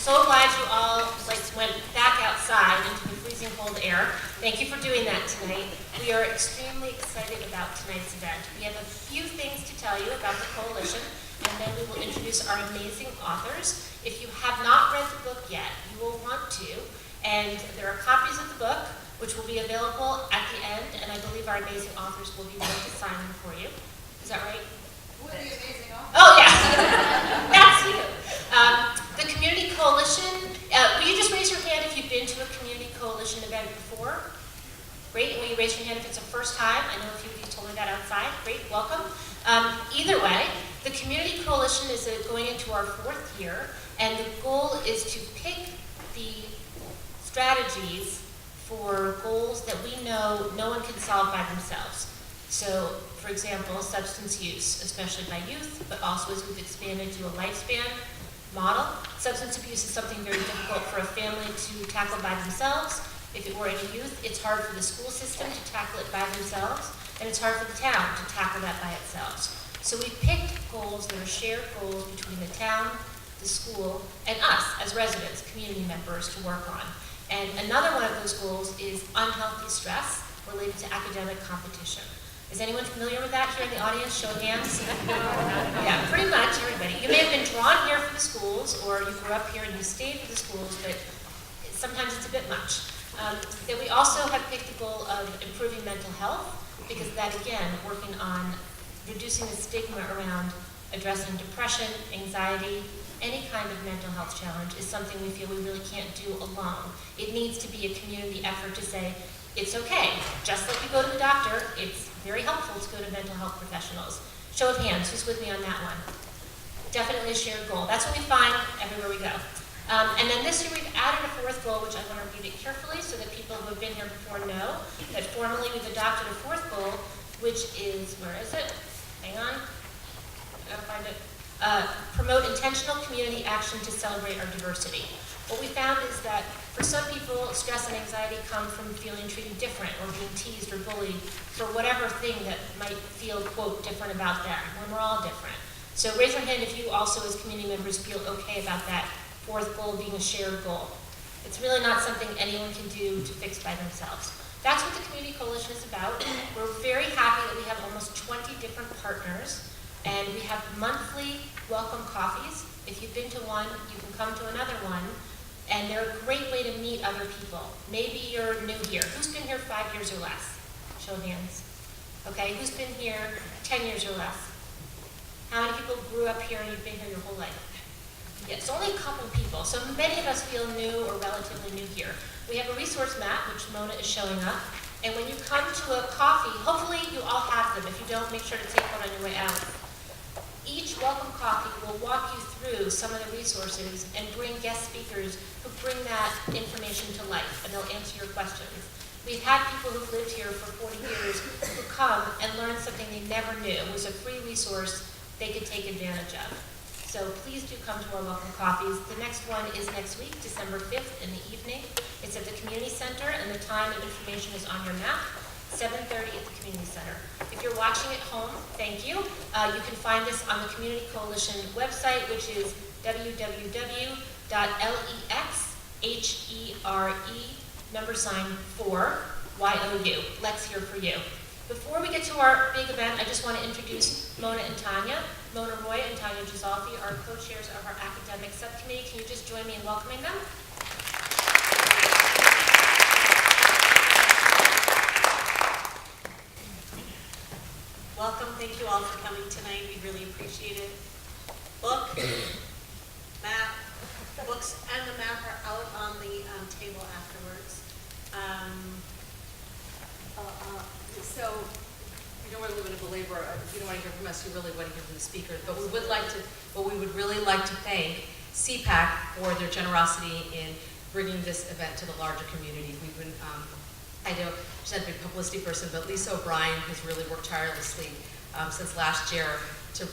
so glad you all went back outside into the freezing cold air. Thank you for doing that tonight. We are extremely excited about tonight's event. We have a few things to tell you about the coalition, and then we will introduce our amazing authors. If you have not read the book yet, you will want to, and there are copies of the book which will be available at the end, and I believe our amazing authors will be willing to sign them for you. Is that right? Who are the amazing authors? Oh, yeah. That's you. The Community Coalition, will you just raise your hand if you've been to a Community Coalition event before? Great. Will you raise your hand if it's a first time? I know a few of you told me that outside. Great. Welcome. Either way, the Community Coalition is going into our 4th year, and the goal is to pick the strategies for goals that we know no one can solve by themselves. So, for example, substance use, especially by youth, but also as we've expanded to a lifespan model. Substance abuse is something very difficult for a family to tackle by themselves. If it were in youth, it's hard for the school system to tackle it by themselves, and it's hard for the town to tackle that by itself. So we picked goals that are shared goals between the town, the school, and us as residents, community members, to work on. And another one of those goals is unhealthy stress related to academic competition. Is anyone familiar with that here in the audience? Show of hands. Yeah, pretty much everybody. You may have been drawn here for the schools, or you grew up here and you stayed for the schools, but sometimes it's a bit much. Then we also have picked the goal of improving mental health, because that, again, working on reducing the stigma around addressing depression, anxiety, any kind of mental health challenge is something we feel we really can't do alone. It needs to be a community effort to say, it's okay. Just like you go to the doctor, it's very helpful to go to mental health professionals. Show of hands, who's with me on that one? Definitely a shared goal. That's what we find everywhere we go. And then this year we've added a 4th goal, which I want to read it carefully so that people who have been here before know that formally we've adopted a 4th goal, which is, where is it? Hang on, I gotta find it. Promote intentional community action to celebrate our diversity. What we found is that for some people, stress and anxiety come from feeling treated different or being teased or bullied for whatever thing that might feel, quote, different about them, when we're all different. So raise your hand if you also, as community members, feel okay about that 4th goal being a shared goal. It's really not something anyone can do to fix by themselves. That's what the Community Coalition is about. We're very happy that we have almost 20 different partners, and we have monthly welcome coffees. If you've been to one, you can come to another one. And they're a great way to meet other people. Maybe you're new here. Who's been here 5 years or less? Show of hands. Okay, who's been here 10 years or less? How many people grew up here and you've been here your whole life? Yeah, it's only a couple people. So many of us feel new or relatively new here. We have a resource map, which Mona is showing up. And when you come to a coffee, hopefully you all have them. If you don't, make sure to take one on your way out. Each welcome coffee will walk you through some of the resources and bring guest speakers who bring that information to life, and they'll answer your questions. We've had people who've lived here for 40 years who come and learn something they never knew. It was a free resource they could take advantage of. So please do come to our welcome coffees. The next one is next week, December 5th in the evening. It's at the Community Center, and the time and information is on your map. 7:30 at the Community Center. If you're watching at home, thank you. You can find this on the Community Coalition website, which is www.lexhere4YOU. Lex here for you. Before we get to our big event, I just want to introduce Mona and Tanya. Mona Roy and Tanya Gisolfi are co-chairs of our academic subcommittee. Can you just join me in welcoming them? Welcome, thank you all for coming tonight. We really appreciate it. Book, map, the books and the map are out on the table afterwards. So we don't really want to belabor, you don't want to hear from us, you really want to hear from the speakers, but we would really like to thank CPAC for their generosity in bringing this event to the larger community. We've been, I know she's not a big publicity person, but Lisa O'Brien has really worked tirelessly since last year to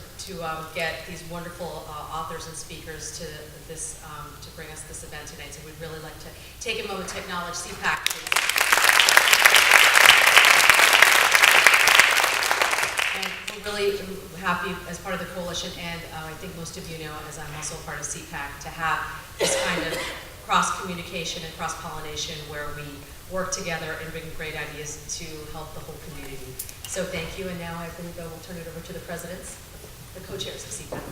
get these wonderful authors and speakers to this to bring us this event tonight. So we'd really like to take a moment to acknowledge CPAC, please. And we're really happy as part of the coalition, and I think most of you know, as I'm also part of CPAC, to have this kind of cross-communication and cross-pollination where we work together and bring great ideas to help the whole community. So thank you, and now I believe I will turn it over to the presidents, the co-chairs of CPAC.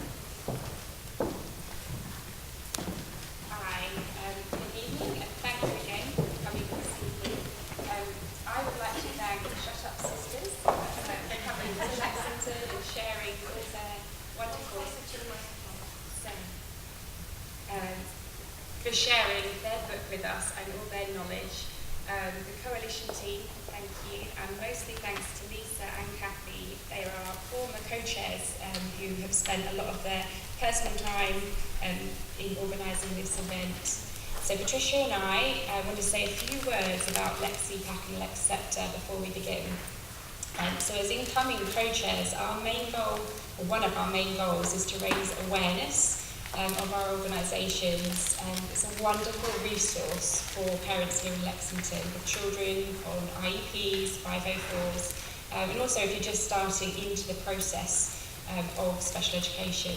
Hi, good evening, and thank you again for coming this evening. I would like to thank Shut Up Sisters for coming to Lexington and sharing all their wonderful for sharing their book with us and all their knowledge. The coalition team, thank you, and mostly thanks to Lisa and Kathy. They are our former co-chairs who have spent a lot of their personal time in organising this event. So Patricia and I want to say a few words about LexCPAC and LexSceptre before we begin. So as incoming co-chairs, our main goal, or one of our main goals, is to raise awareness of our organisations. It's a wonderful resource for parents here in Lexington, with children on IEPs, 504s, and also if you're just starting into the process of special education.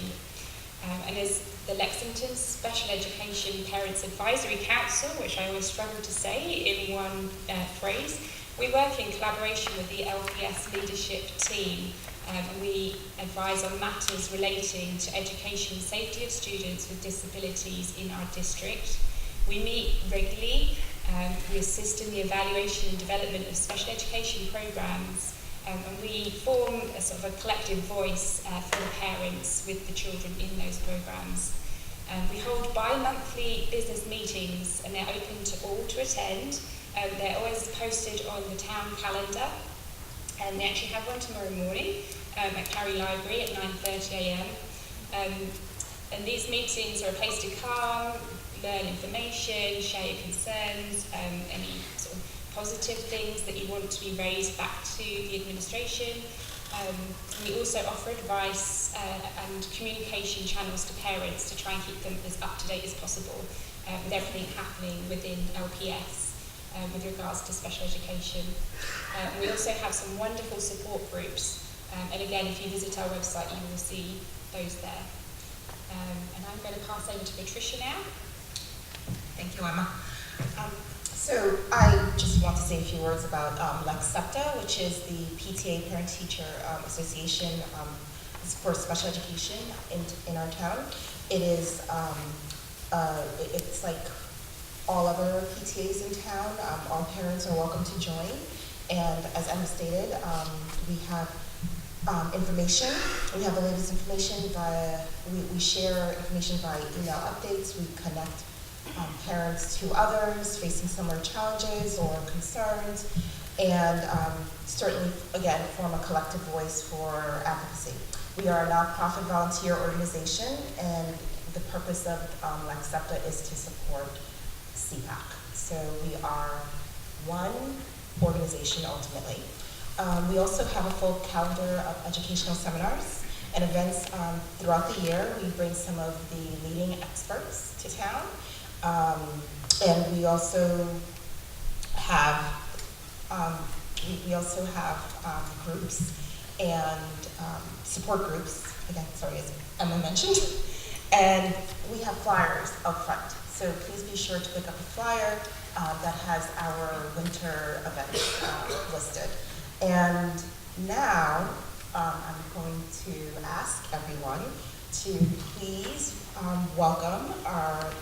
And as the Lexington Special Education Parents Advisory Council, which I always struggle to say in one phrase, we work in collaboration with the LPS leadership team. We advise on matters relating to education and safety of students with disabilities in our district. We meet regularly. We assist in the evaluation and development of special education programs. And we form a sort of a collective voice for the parents with the children in those programs. We hold bi-monthly business meetings, and they're open to all to attend. They're always posted on the town calendar, and they actually have one tomorrow morning at Carey Library at 9:30 a.m. And these meetings are a place to come, learn information, share your concerns, any sort of positive things that you want to be raised back to the administration. We also offer advice and communication channels to parents to try and keep them as up to date as possible with everything happening within LPS with regards to special education. We also have some wonderful support groups, and again, if you visit our website, you will see those there. And I'm going to pass over to Patricia now. Thank you, Emma. So I just want to say a few words about LexSceptre, which is the PTA Parent-Teacher Association for special education in our town. It is, it's like all other PTAs in town. All parents are welcome to join. And as Emma stated, we have information. We have the latest information via, we share information via email updates. We connect parents to others facing similar challenges or concerns, and certainly, again, form a collective voice for advocacy. We are a nonprofit volunteer organization, and the purpose of LexSceptre is to support CPAC. So we are one organization ultimately. We also have a full calendar of educational seminars and events throughout the year. We bring some of the leading experts to town. And we also have groups and support groups. Again, sorry, as Emma mentioned. And we have flyers up front. So please be sure to pick up a flyer that has our winter events listed. And now I'm going to ask everyone to please welcome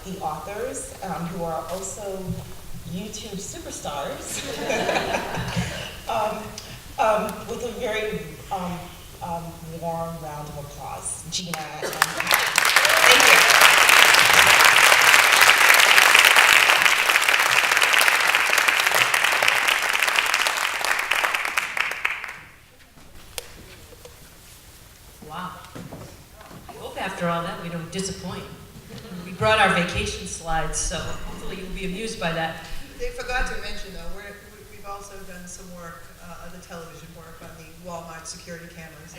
the authors who are also YouTube superstars with a very warm round of applause. Gina and Pat. Thank you. Wow. I hope after all that we don't disappoint. We brought our vacation slides, so hopefully you'll be amused by that. They forgot to mention though, we've also done some work, other television work on the Walmart security cameras.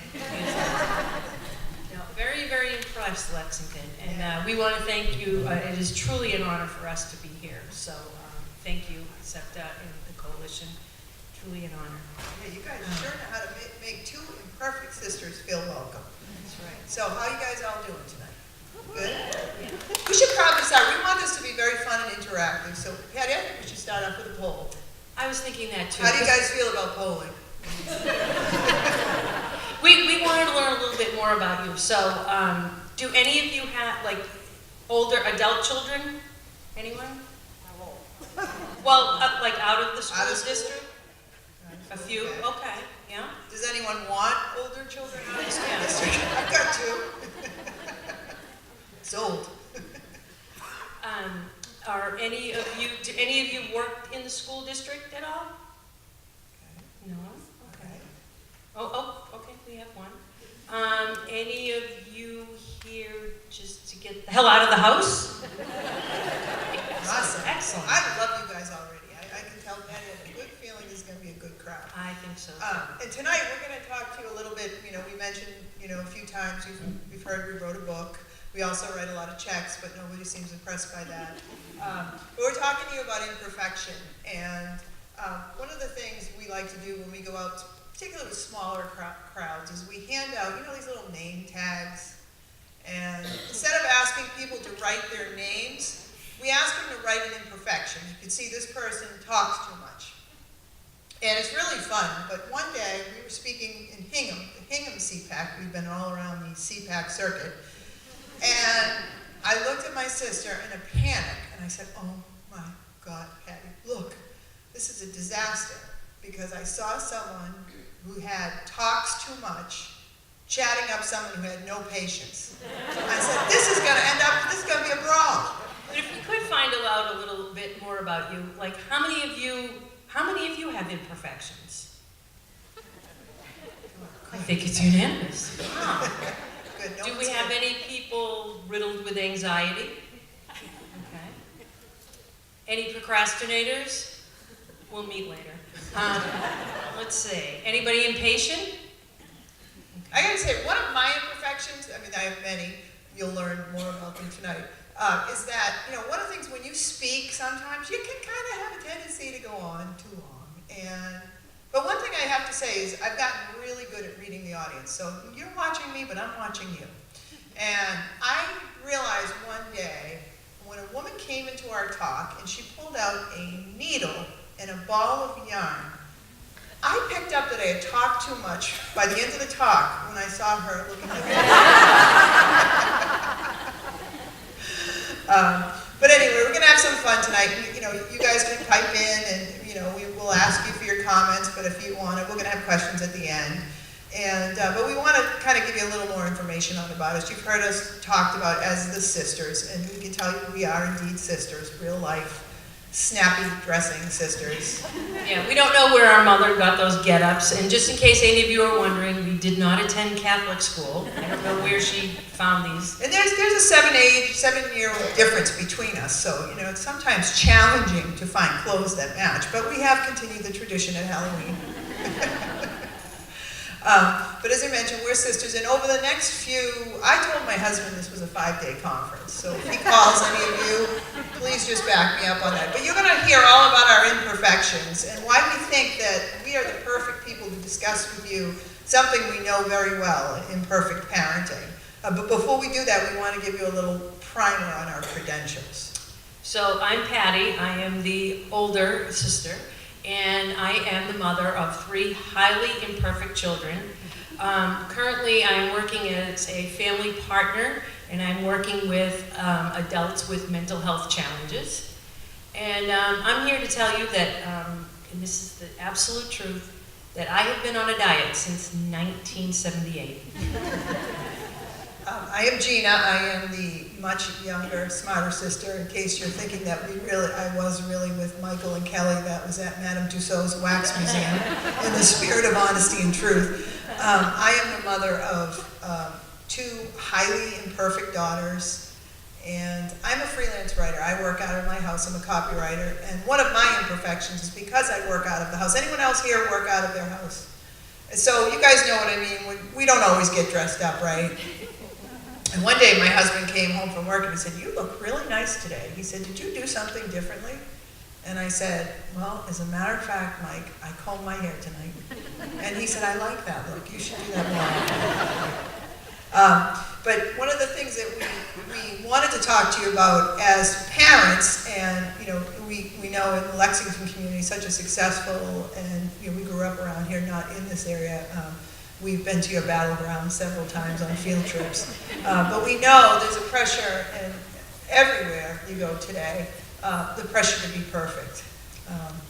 No, very, very impressed, Lexington, and we want to thank you. It is truly an honor for us to be here. So thank you, SEPTA and the coalition. truly an honor. Yeah, you guys sure know how to make two imperfect sisters feel welcome. That's right. So how you guys all doing tonight? Good? We should probably start. We want this to be very fun and interactive. So, Patty, I think we should start off with a poll. I was thinking that too. How do you guys feel about polling? We wanted to learn a little bit more about you. So, do any of you have like older adult children? Anyone? Well, like out of the school district? A few? Okay, yeah. Does anyone want older children out of the school district? I've got two. Sold. Are any of you, do any of you work in the school district at all? No? Okay. Oh, okay, we have one. Any of you here just to get the hell out of the house? Awesome. Excellent. I love you guys already. I can tell Patty I have a good feeling this is going to be a good crowd. I think so. And tonight we're going to talk to you a little bit, we mentioned, a few times, we've heard we wrote a book. We also write a lot of checks, but nobody seems impressed by that. But we're talking to you about imperfection. And one of the things we like to do when we go out, particularly with smaller crowds, is we hand out, these little name tags. And instead of asking people to write their names, we ask them to write an imperfection. You can see this person talks too much. And it's really fun, but one day we were speaking in Hingham, the Hingham CPAC. We've been all around the CPAC circuit. And I looked at my sister in a panic, and I said, oh my God, Patty, look, this is a disaster, because I saw someone who talks too much, chatting up someone who had no patience. I said, this is going to be a brawl. But if we could find out a little bit more about you, like how many of you have imperfections? I think it's unanimous. Wow. Good. No Do we one's have good. any people riddled with anxiety? Okay. Any procrastinators? We'll meet later. Let's see. Anybody impatient? I gotta say, one of my imperfections, I have many, you'll learn more about them tonight, is that, one of the things when you speak, sometimes you can kind of have a tendency to go on too long. But one thing I have to say is I've gotten really good at reading the audience. So you're watching me, but I'm watching you. And I realized one day when a woman came into our talk and she pulled out a needle and a ball of yarn, I picked up that I had talked too much by the end of the talk when I saw her looking like that. But anyway, we're going to have some fun tonight. You guys can pipe in and, we will ask you for your comments, but if you want it, we're going to have questions at the end. But we want to kind of give you a little more information about us. You've heard us talked about as the sisters, and we can tell you we are indeed sisters, real life, snappy dressing sisters. Yeah, we don't know where our mother got those get-ups, and just in case any of you are wondering, we did not attend Catholic school. I don't know where she found these. And there's a 7-year difference between us, so it's sometimes challenging to find clothes that match, but we have continued the tradition at Halloween. But as I mentioned, we're sisters, and over the next I told my husband this was a 5-day conference, so if he calls any of you, please just back me up on that. But you're going to hear all about our imperfections and why we think that we are the perfect people to discuss with you something we know very well, imperfect parenting. But before we do that, we want to give you a little primer on our credentials. So I'm Patty. I am the older sister, and I am the mother of 3 highly imperfect children. Currently, I'm working as a family partner, and I'm working with adults with mental health challenges. And I'm here to tell you that, and this is the absolute truth, that I have been on a diet since 1978. I am Gina. I am the much younger, smarter sister, in case you're thinking that I was really with Michael and Kelly. That was at Madame Tussauds Wax Museum, in the spirit of honesty and truth. I am the mother of 2 highly imperfect daughters, and I'm a freelance writer. I work out of my house. I'm a copywriter, and one of my imperfections is because I work out of the house. Anyone else here work out of their house? And so you guys know what I mean. We don't always get dressed up, right? And one day my husband came home from work and he said, "You look really nice today." He said, "Did you do something differently?" And I said, well, as a matter of fact, Mike, I combed my hair tonight. And he said, I like that look. You should do that more. But one of the things that we wanted to talk to you about as parents, and we know in the Lexington community, such a successful, and we grew up around here, not in this area. We've been to your battleground several times on field trips. But we know there's a pressure, and everywhere you go today, the pressure to be perfect.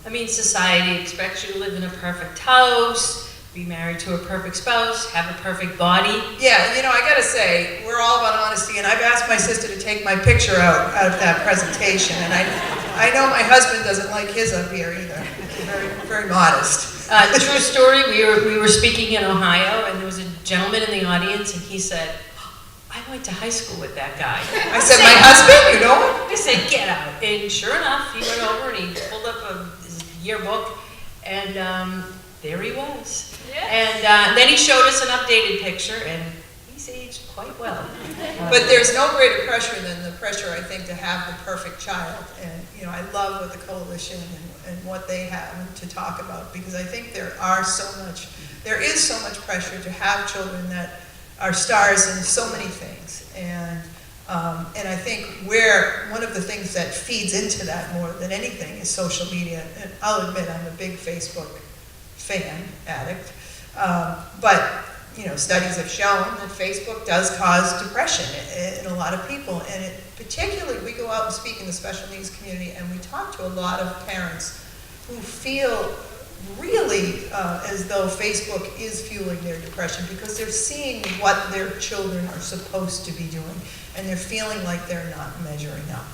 I mean, society expects you to live in a perfect house, be married to a perfect spouse, have a perfect body. Yeah, I gotta say, we're all about honesty, and I've asked my sister to take my picture out of that presentation, and I know my husband doesn't like his up here either. Very, very modest. True story, we were speaking in Ohio, and there was a gentleman in the audience, and he said, I went to high school with that guy. I said, my husband, you know him? I said, get out. And sure enough, he went over and he pulled up his yearbook, and there he was. Yes. And then he showed us an updated picture, and he's aged quite well. But there's no greater pressure than the pressure, I think, to have the perfect child. And, I love what the coalition and what they have to talk about, because I think there is so much pressure to have children that are stars in so many things. And I think one of the things that feeds into that more than anything is social media. And I'll admit I'm a big Facebook fan, addict. But studies have shown that Facebook does cause depression in a lot of people. And particularly, we go out and speak in the special needs community, and we talk to a lot of parents who feel really as though Facebook is fueling their depression, because they're seeing what their children are supposed to be doing, and they're feeling like they're not measuring up.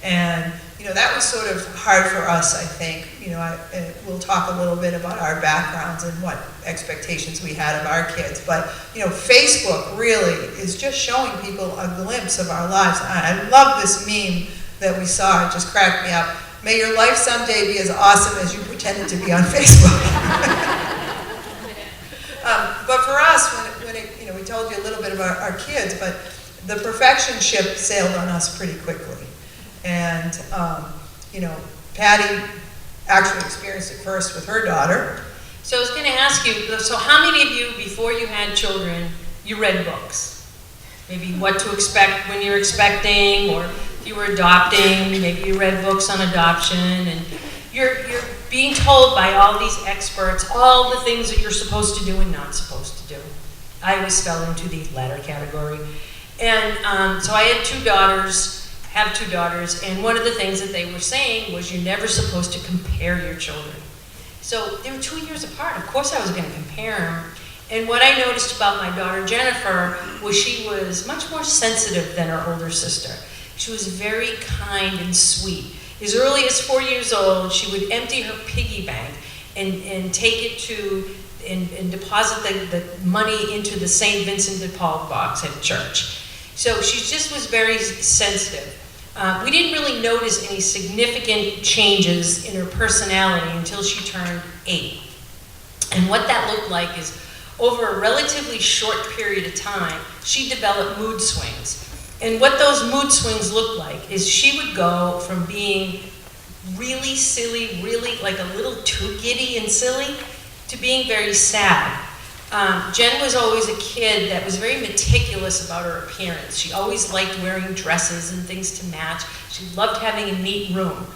And that was sort of hard for us, I think. We'll talk a little bit about our backgrounds and what expectations we had of our kids, but Facebook really is just showing people a glimpse of our lives. I love this meme that we saw. It just cracked me up. May your life someday be as awesome as you pretended to be on Facebook. But for us, when we told you a little bit about our kids, but the perfection ship sailed on us pretty quickly. And, Patty actually experienced it first with her daughter. So I was going to ask you, so how many of you, before you had children, you read books? Maybe what to expect when you're expecting, or if you were adopting, maybe you read books on adoption, and you're being told by all these experts all the things that you're supposed to do and not supposed to do. I always fell into the latter category. And so I have two daughters, and one of the things that they were saying was you're never supposed to compare your children. So they were 2 years apart. Of course I was going to compare them. And what I noticed about my daughter Jennifer was she was much more sensitive than her older sister. She was very kind and sweet. As early as 4 years old, she would empty her piggy bank and take it to and deposit the money into the St. Vincent de Paul box at church. So she just was very sensitive. We didn't really notice any significant changes in her personality until she turned 8. And what that looked like is, over a relatively short period of time, she developed mood swings. And what those mood swings looked like is she would go from being really silly, really like a little too giddy and silly, to being very sad. Jen was always a kid that was very meticulous about her appearance. She always liked wearing dresses and things to match. She loved having a neat room.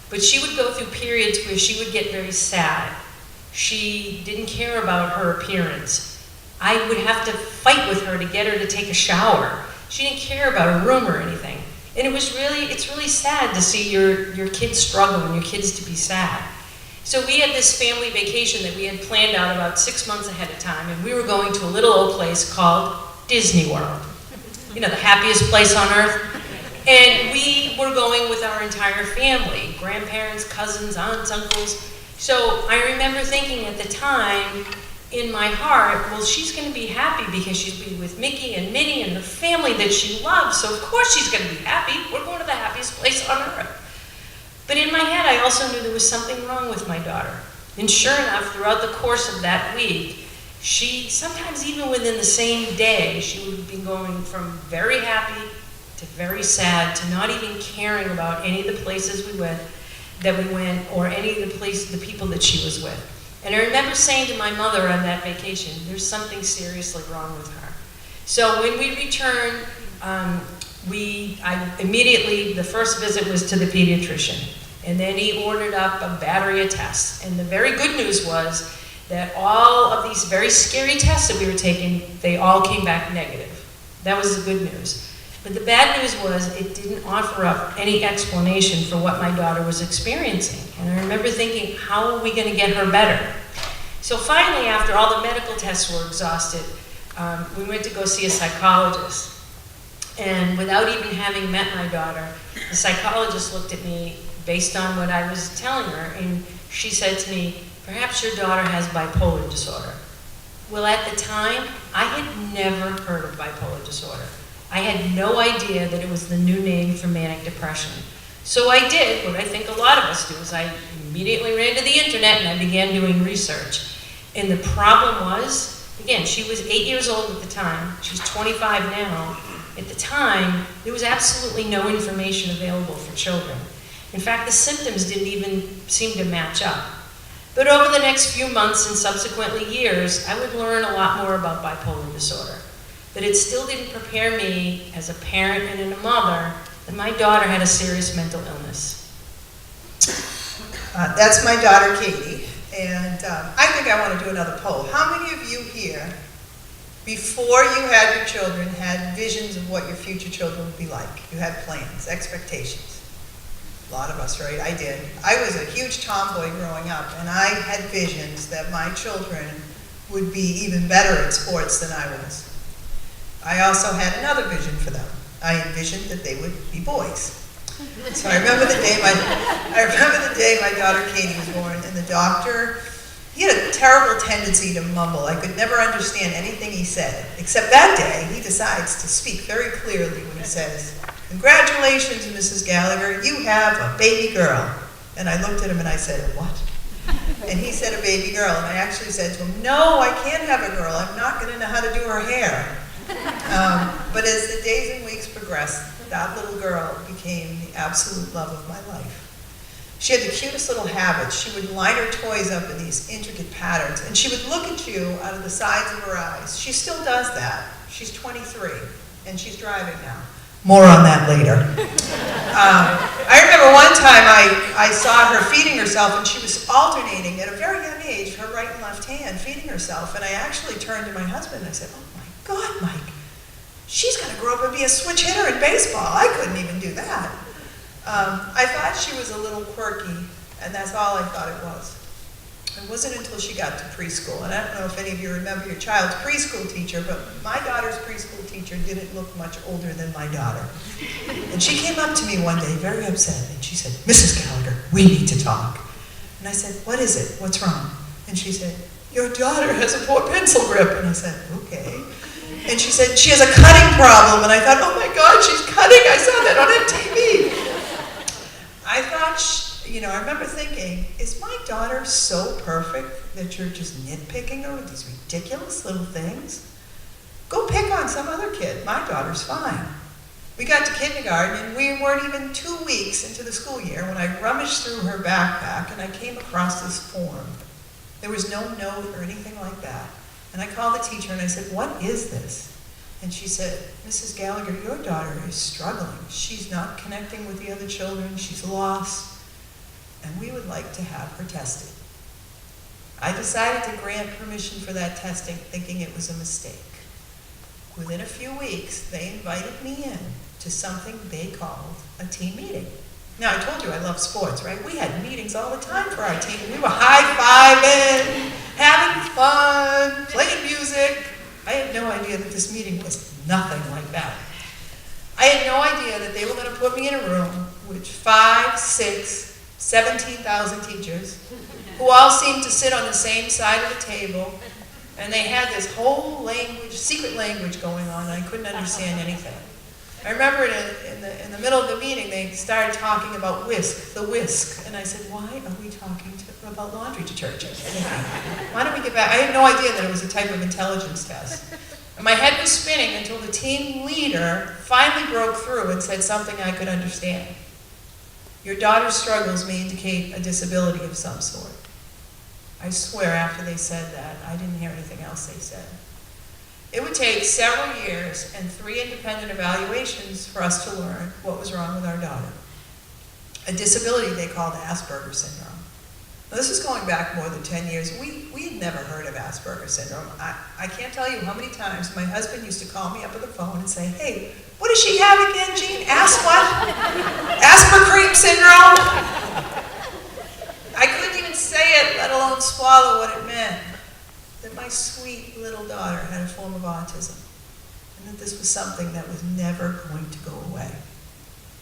But she would go through periods where she would get very sad. She didn't care about her appearance. I would have to fight with her to get her to take a shower. She didn't care about her room or anything. And it's really sad to see your kids struggle and your kids to be sad. So we had this family vacation that we had planned out about 6 months ahead of time, and we were going to a little old place called Disney World. The happiest place on earth. And we were going with our entire family, grandparents, cousins, aunts, uncles. So I remember thinking at the time, in my heart, well, she's going to be happy because she's be with Mickey and Minnie and the family that she loves, so of course she's going to be happy. We're going to the happiest place on earth. But in my head, I also knew there was something wrong with my daughter. And sure enough, throughout the course of that week, she, sometimes even within the same day, she would be going from very happy to very sad to not even caring about any of the places we went. that we went or any of the people that she was with. And I remember saying to my mother on that vacation, there's something seriously wrong with her. So when we returned, immediately, the first visit was to the pediatrician. And then he ordered up a battery of tests. And the very good news was that all of these very scary tests that we were taking, they all came back negative. That was the good news. But the bad news was it didn't offer up any explanation for what my daughter was experiencing. And I remember thinking, how are we going to get her better? So finally, after all the medical tests were exhausted, we went to go see a psychologist. And without even having met my daughter, the psychologist looked at me based on what I was telling her, and she said to me, perhaps your daughter has bipolar disorder. Well, at the time, I had never heard of bipolar disorder. I had no idea that it was the new name for manic depression. So I did what I think a lot of us do, is I immediately ran to the internet and I began doing research. And the problem was, again, she was 8 years old at the time, she's 25 now. At the time, there was absolutely no information available for children. In fact, the symptoms didn't even seem to match up. But over the next few months and subsequently years, I would learn a lot more about bipolar disorder. But it still didn't prepare me as a parent and a mother that my daughter had a serious mental illness. That's my daughter, Katie. And I think I want to do another poll. How many of you here, before you had your children, had visions of what your future children would be like? You had plans, expectations. A lot of us, right? I did. I was a huge tomboy growing up, and I had visions that my children would be even better at sports than I was. I also had another vision for them. I envisioned that they would be boys. So I remember the day my daughter Katie was born, and the doctor, he had a terrible tendency to mumble. I could never understand anything he said, except that day he decides to speak very clearly when he says, "Congratulations, Mrs. Gallagher, you have a baby girl." And I looked at him and I said, "What?" And he said, "A baby girl." And I actually said to him, "No, I can't have a girl. I'm not going to know how to do her hair." But as the days and weeks progressed, that little girl became the absolute love of my life. She had the cutest little habits. She would line her toys up in these intricate patterns, and she would look at you out of the sides of her eyes. She still does that. She's 23, and she's driving now. More on that later. I remember one time I saw her feeding herself, and she was alternating at a very young age, her right and left hand, feeding herself. And I actually turned to my husband and I said, "Oh my God, Mike, she's going to grow up and be a switch hitter in baseball. I couldn't even do that." I thought she was a little quirky, and that's all I thought it was. It wasn't until she got to preschool, and I don't know if any of you remember your child's preschool teacher, but my daughter's preschool teacher didn't look much older than my daughter. And she came up to me one day, very upset, and she said, "Mrs. Gallagher, we need to talk." And I said, "What is it? What's wrong?" And she said, "Your daughter has a poor pencil grip." And I said, "Okay." And she said, "She has a cutting problem." And I thought, "Oh my God, she's cutting. I saw that on TV." I thought, I remember thinking, is my daughter so perfect that you're just nitpicking her with these ridiculous little things? Go pick on some other kid. My daughter's fine. We got to kindergarten, and we weren't even 2 weeks into the school year when I rummaged through her backpack and I came across this form. There was no note or anything like that. And I called the teacher and I said, "What is this?" And she said, "Mrs. Gallagher, your daughter is struggling. She's not connecting with the other children. She's lost. And we would like to have her tested." I decided to grant permission for that testing, thinking it was a mistake. Within a few weeks, they invited me in to something they called a team meeting. Now, I told you I love sports, right? We had meetings all the time for our team. We were high-fiving, having fun, playing music. I had no idea that this meeting was nothing like that. I had no idea that they were going to put me in a room with 5, 6, 17,000 teachers who all seemed to sit on the same side of the table, and they had this whole language, secret language going on, and I couldn't understand anything. I remember in the middle of the meeting, they started talking about the whisk, and I said, "Why are we talking about laundry detergent? Why don't we get back?" I had no idea that it was a type of intelligence test. And my head was spinning until the team leader finally broke through and said something I could understand. Your daughter's struggles may indicate a disability of some sort. I swear after they said that, I didn't hear anything else they said. It would take several years and 3 independent evaluations for us to learn what was wrong with our daughter. A disability they called Asperger's syndrome. Now, this is going back more than 10 years. We had never heard of Asperger's syndrome. I can't tell you how many times my husband used to call me up on the phone and say, hey, what does she have again, Jean? Asperger's syndrome? I couldn't even say it, let alone swallow what it meant. That my sweet little daughter had a form of autism. And that this was something that was never going to go away.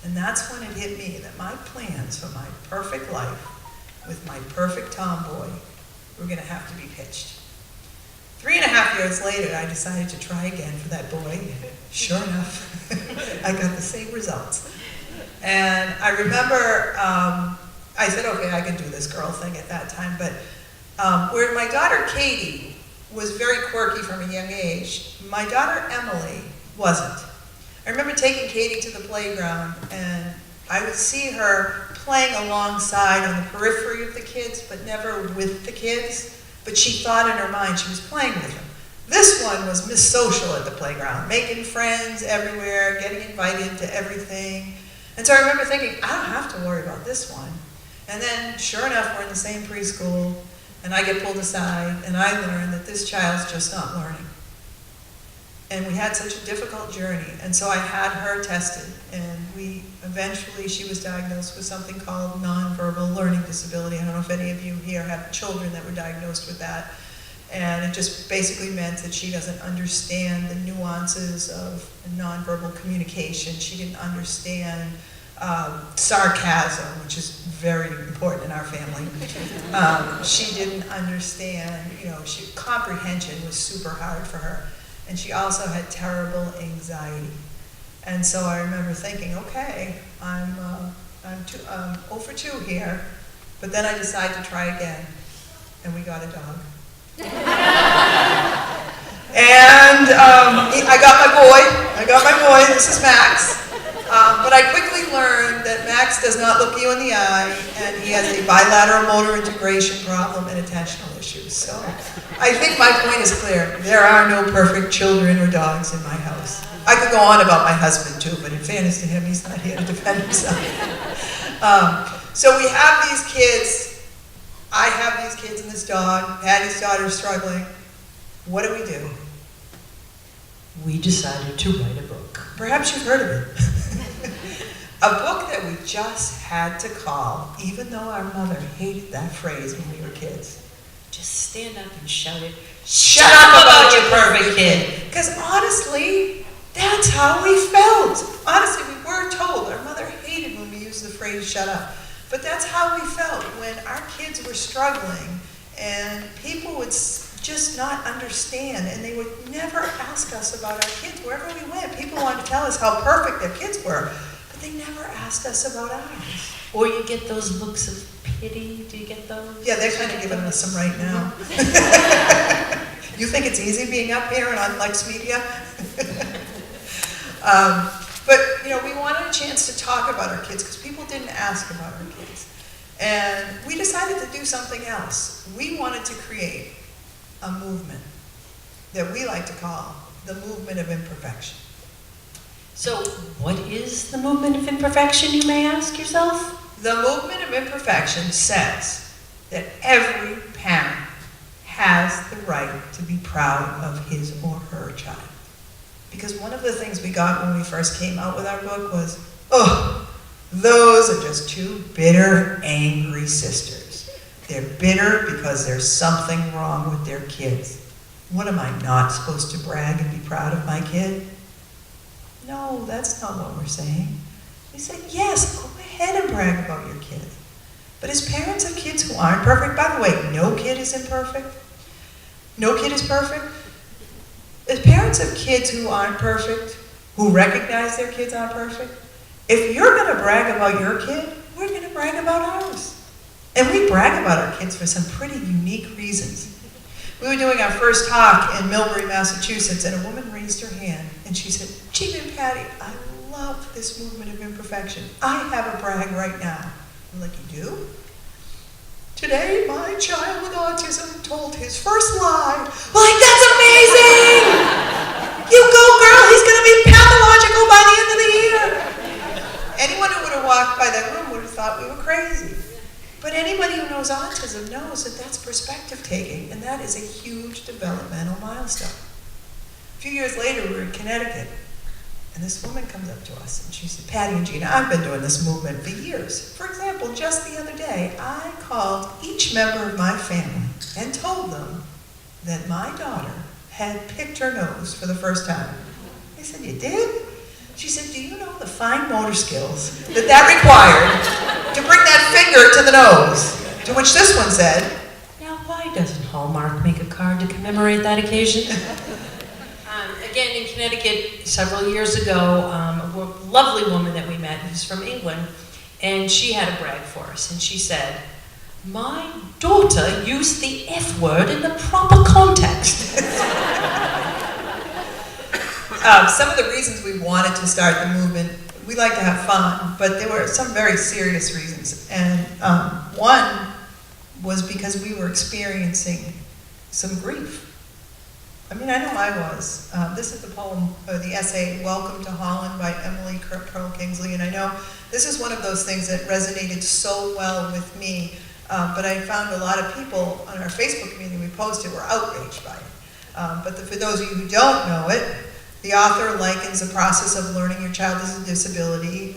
And that's when it hit me that my plans for my perfect life with my perfect tomboy were going to have to be pitched. 3.5 years later, I decided to try again for that boy. Sure enough, I got the same results. And I remember, I said, okay, I can do this girl thing at that time, but where my daughter Katie was very quirky from a young age, my daughter Emily wasn't. I remember taking Katie to the playground, and I would see her playing alongside on the periphery of the kids, but never with the kids. But she thought in her mind she was playing with them. This one was Miss Social at the playground, making friends everywhere, getting invited to everything. And so I remember thinking, I don't have to worry about this one. And then, sure enough, we're in the same preschool, and I get pulled aside, and I learn that this child's just not learning. And we had such a difficult journey, and so I had her tested, and eventually she was diagnosed with something called nonverbal learning disability. I don't know if any of you here have children that were diagnosed with that. And it just basically meant that she doesn't understand the nuances of nonverbal communication. She didn't understand sarcasm, which is very important in our family. She didn't understand, comprehension was super hard for her. And she also had terrible anxiety. And so I remember thinking, okay, I'm 0 for 2 here, but then I decided to try again, and we got a dog. And I got my boy, this is Max. But I quickly learned that Max does not look you in the eye, and he has a bilateral motor integration problem and attentional issues. So I think my point is clear. There are no perfect children or dogs in my house. I could go on about my husband too, but in fairness to him, he's not here to defend himself. So we have these kids. I have these kids and this dog. Patty's daughter's struggling. What do? We decided to write a book. Perhaps you've heard of it. A book that we just had to call, even though our mother hated that phrase when we were kids. Just stand up and shout it. Shut up about your perfect kid. Because honestly, that's how we felt. Honestly, we were told. Our mother hated when we used the phrase shut up. But that's how we felt when our kids were struggling and people would just not understand, and they would never ask us about our kids. Wherever we went, people wanted to tell us how perfect their kids were, but they never asked us about ours. Or you get those looks of pity. Do you get those? Yeah, they're kind of giving us some right now. You think it's easy being up here and on LexMedia? But we wanted a chance to talk about our kids because people didn't ask about our kids. And we decided to do something else. We wanted to create a movement that we like to call the movement of imperfection. So what is the movement of imperfection, you may ask yourself? The movement of imperfection says that every parent has the right to be proud of his or her child. Because one of the things we got when we first came out with our book was, oh, those are just two bitter, angry sisters. They're bitter because there's something wrong with their kids. What, am I not supposed to brag and be proud of my kid? No, that's not what we're saying. We say, yes, go ahead and brag about your kid. But as parents of kids who aren't perfect, by the way, no kid is imperfect. No kid is perfect. As parents of kids who aren't perfect, who recognize their kids aren't perfect, if you're going to brag about your kid, we're going to brag about ours. And we brag about our kids for some pretty unique reasons. We were doing our first talk in Millbury, Massachusetts, and a woman raised her hand, and she said, Gina and Patty, I love this movement of imperfection. I have a brag right now. I'm like, you do? Today, my child with autism told his first lie. Like, that's amazing! You go, girl, he's gonna be pathological by the end of the year. Anyone who would have walked by that room would have thought we were crazy. But anybody who knows autism knows that that's perspective taking, and that is a huge developmental milestone. A few years later, we were in Connecticut, and this woman comes up to us, and she said, Patty and Gina, I've been doing this movement for years. For example, just the other day, I called each member of my family and told them that my daughter had picked her nose for the first time. I said, you did? She said, do you know the fine motor skills that required to bring that finger to the nose? To which this one said, Now, why doesn't Hallmark make a card to commemorate that occasion? Again, in Connecticut, several years ago, a lovely woman that we met who's from England, and she had a brag for us, and she said, my daughter used the F word in the proper context. Some of the reasons we wanted to start the movement, we like to have fun, but there were some very serious reasons. And one was because we were experiencing some grief. I mean, I know I was. This is the poem, or the essay, Welcome to Holland by Emily Pearl Kingsley, and I know this is one of those things that resonated so well with me, but I found a lot of people on our Facebook community we posted were outraged by it. But for those of you who don't know it, the author likens the process of learning your child has a disability.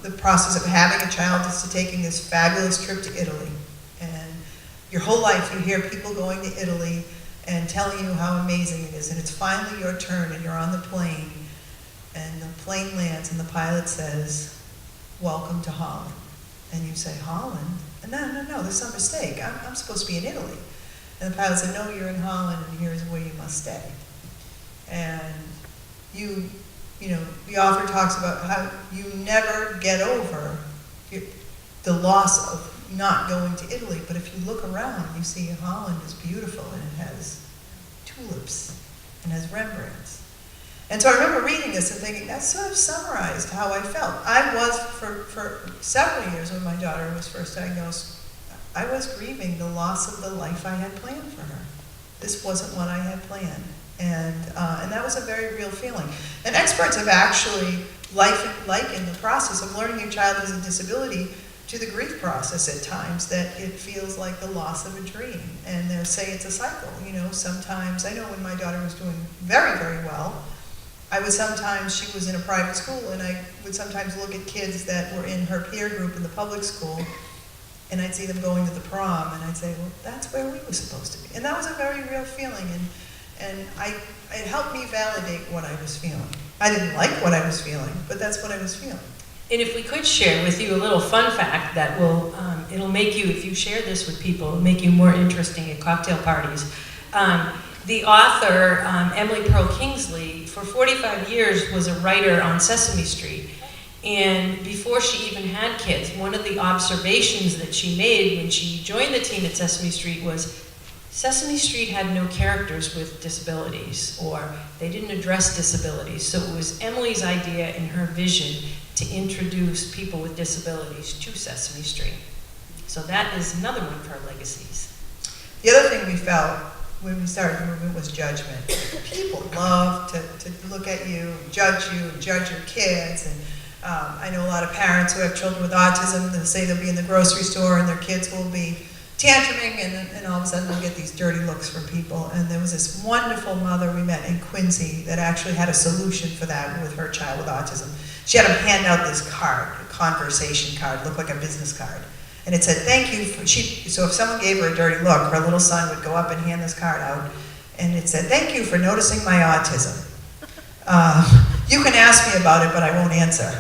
The process of having a child is to taking this fabulous trip to Italy. And your whole life you hear people going to Italy and telling you how amazing it is. And it's finally your turn and you're on the plane. And the plane lands and the pilot says, welcome to Holland. And you say, Holland? And no, there's some mistake. I'm supposed to be in Italy. And the pilot said, no, you're in Holland and here's where you must stay. And you know, the author talks about how you never get over the loss of not going to Italy, but if you look around, you see Holland is beautiful and it has tulips and has Rembrandts. And so I remember reading this and thinking, that sort of summarized how I felt. I was, for several years when my daughter was first diagnosed, I was grieving the loss of the life I had planned for her. This wasn't what I had planned. And that was a very real feeling. And experts have actually likened the process of learning your child has a disability to the grief process at times, that it feels like the loss of a dream. And they'll say it's a cycle. You know, sometimes, I know when my daughter was doing very, very well, she was in a private school, and I would sometimes look at kids that were in her peer group in the public school, and I'd see them going to the prom, and I'd say, well, that's where we were supposed to be. And that was a very real feeling, and it helped me validate what I was feeling. I didn't like what I was feeling, but that's what I was feeling. And if we could share with you a little fun fact that will, it'll make you, if you share this with people, it'll make you more interesting at cocktail parties. The author, Emily Pearl Kingsley, for 45 years was a writer on Sesame Street. And before she even had kids, one of the observations that she made when she joined the team at Sesame Street was Sesame Street had no characters with disabilities, or they didn't address disabilities. So it was Emily's idea and her vision to introduce people with disabilities to Sesame Street. So that is another one of her legacies. The other thing we felt when we started the movement was judgment. People love to look at you, judge your kids. And I know a lot of parents who have children with autism that say they'll be in the grocery store and their kids will be tantruming, and all of a sudden they'll get these dirty looks from people. And there was this wonderful mother we met in Quincy that actually had a solution for that with her child with autism. She had them hand out this card, a conversation card, looked like a business card. And it said, thank you for, so if someone gave her a dirty look, her little son would go up and hand this card out, and it said, thank you for noticing my autism. You can ask me about it, but I won't answer.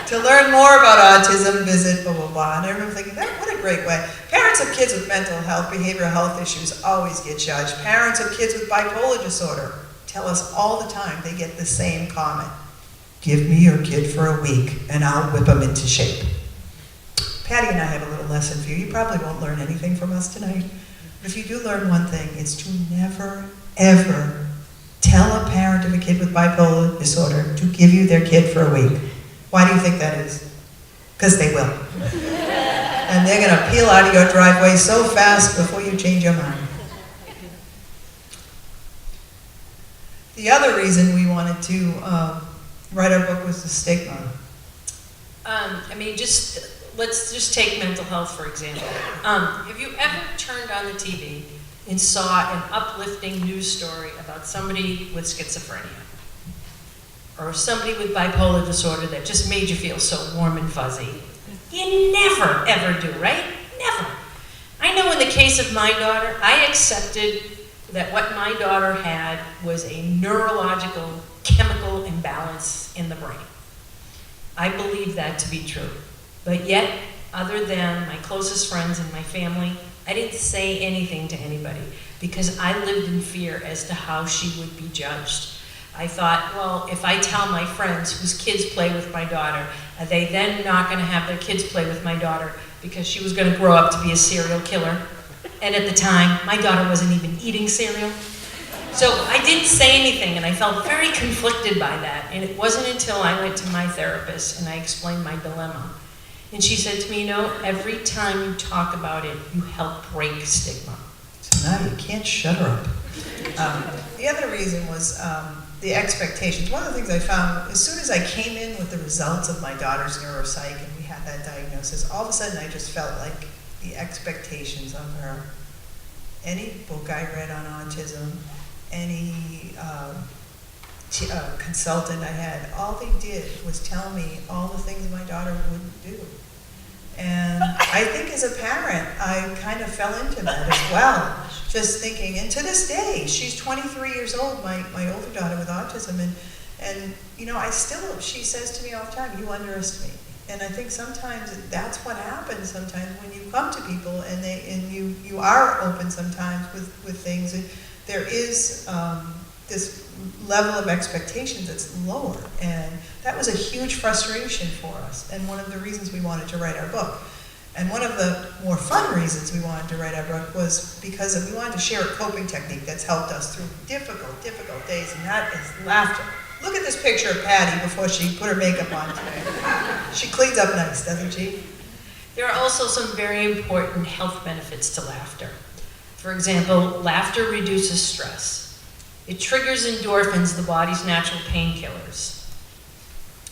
To learn more about autism, visit blah, blah, blah. And I remember thinking, what a great way. Parents of kids with mental health, behavioral health issues always get judged. Parents of kids with bipolar disorder tell us all the time they get the same comment. Give me your kid for a week, and I'll whip them into shape. Patty and I have a little lesson for you. You probably won't learn anything from us tonight. But if you do learn one thing, it's to never, ever Tell a parent of a kid with bipolar disorder to give you their kid for a week. Why do you think that is? Because they will. And they're going to peel out of your driveway so fast before you change your mind. The other reason we wanted to write our book was the stigma. Let's just take mental health, for example. Have you ever turned on the TV and saw an uplifting news story about somebody with schizophrenia? Or somebody with bipolar disorder that just made you feel so warm and fuzzy? You never, ever do, right? Never. I know in the case of my daughter, I accepted that what my daughter had was a neurological chemical imbalance in the brain. I believe that to be true. But yet, other than my closest friends and my family, I didn't say anything to anybody because I lived in fear as to how she would be judged. I thought, well, if I tell my friends whose kids play with my daughter, are they then not going to have their kids play with my daughter because she was going to grow up to be a serial killer? And at the time, my daughter wasn't even eating cereal. So I didn't say anything, and I felt very conflicted by that. And it wasn't until I went to my therapist and I explained my dilemma. And she said to me, every time you talk about it, you help break stigma. So now you can't shut her up. The other reason was the expectations. One of the things I found, as soon as I came in with the results of my daughter's neuropsych and we had that diagnosis, all of a sudden I just felt like the expectations of her. Any book I read on autism, any consultant I had, all they did was tell me all the things my daughter wouldn't do. And I think as a parent, I kind of fell into that as well. Just thinking, and to this day, she's 23 years old, my older daughter with autism, and she says to me all the time, you underestimate me. And I think sometimes that's what happens sometimes when you come to people and you are open sometimes with things. And there is this level of expectation that's lower, and that was a huge frustration for us, and one of the reasons we wanted to write our book. And one of the more fun reasons we wanted to write our book was because we wanted to share a coping technique that's helped us through difficult days, and that is laughter. Look at this picture of Patty before she put her makeup on today. She cleans up nice, doesn't she? There are also some very important health benefits to laughter. For example, laughter reduces stress. It triggers endorphins, the body's natural painkillers.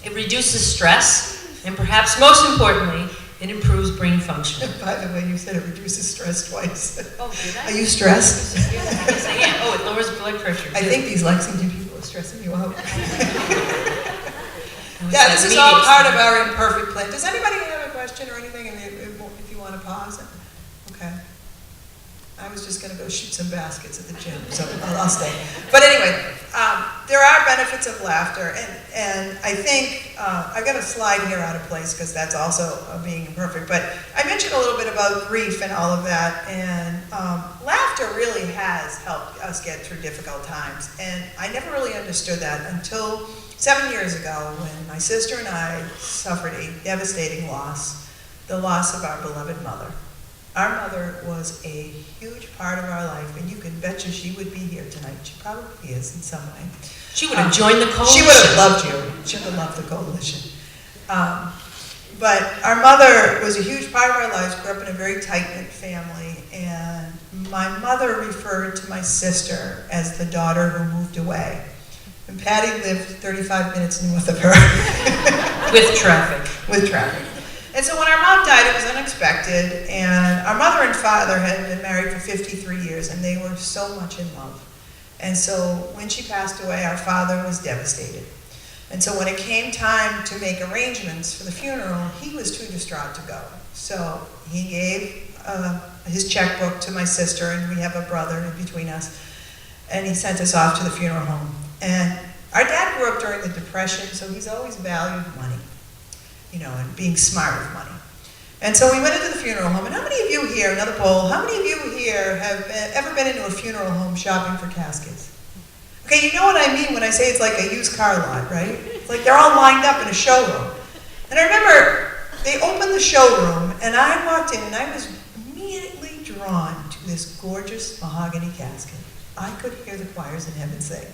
It reduces stress, and perhaps most importantly, it improves brain function. By the way, you said it reduces stress twice. Oh, did I? Are you stressed? Yes, I am. Oh, it lowers blood pressure. I think these Lexington people are stressing you out. Yeah, Yeah, this is all part of our imperfect plan. Does anybody have a question or anything? If you want to pause? Okay. I was just going to go shoot some baskets at the gym, so I'll stay. But anyway, there are benefits of laughter, and I think, I've got a slide here out of place because that's also being imperfect, but I mentioned a little bit about grief and all of that, and laughter really has helped us get through difficult times, and I never really understood that until 7 years ago when my sister and I suffered a devastating loss, the loss of our beloved mother. Our mother was a huge part of our life, and you can betcha she would be here tonight. She probably is in some way. She would have joined the coalition. She would have loved you. She would have loved the coalition. But our mother was a huge part of our lives, grew up in a very tight-knit family, and my mother referred to my sister as the daughter who moved away. And Patty lived 35 minutes north of her. With traffic. With traffic. And so when our mom died, it was unexpected, and our mother and father had been married for 53 years, and they were so much in love. And so when she passed away, our father was devastated. And so when it came time to make arrangements for the funeral, he was too distraught to go. So he gave his checkbook to my sister, and we have a brother in between us, and he sent us off to the funeral home. And our dad grew up during the Depression, so he's always valued money. And being smart with money. And so we went into the funeral home, and how many of you here, another poll, how many of you here have ever been into a funeral home shopping for caskets? Okay, you know what I mean when I say it's like a used car lot, right? It's like they're all lined up in a showroom. And I remember they opened the showroom, and I walked in, and I was drawn to this gorgeous mahogany casket. I could hear the choirs in heaven say,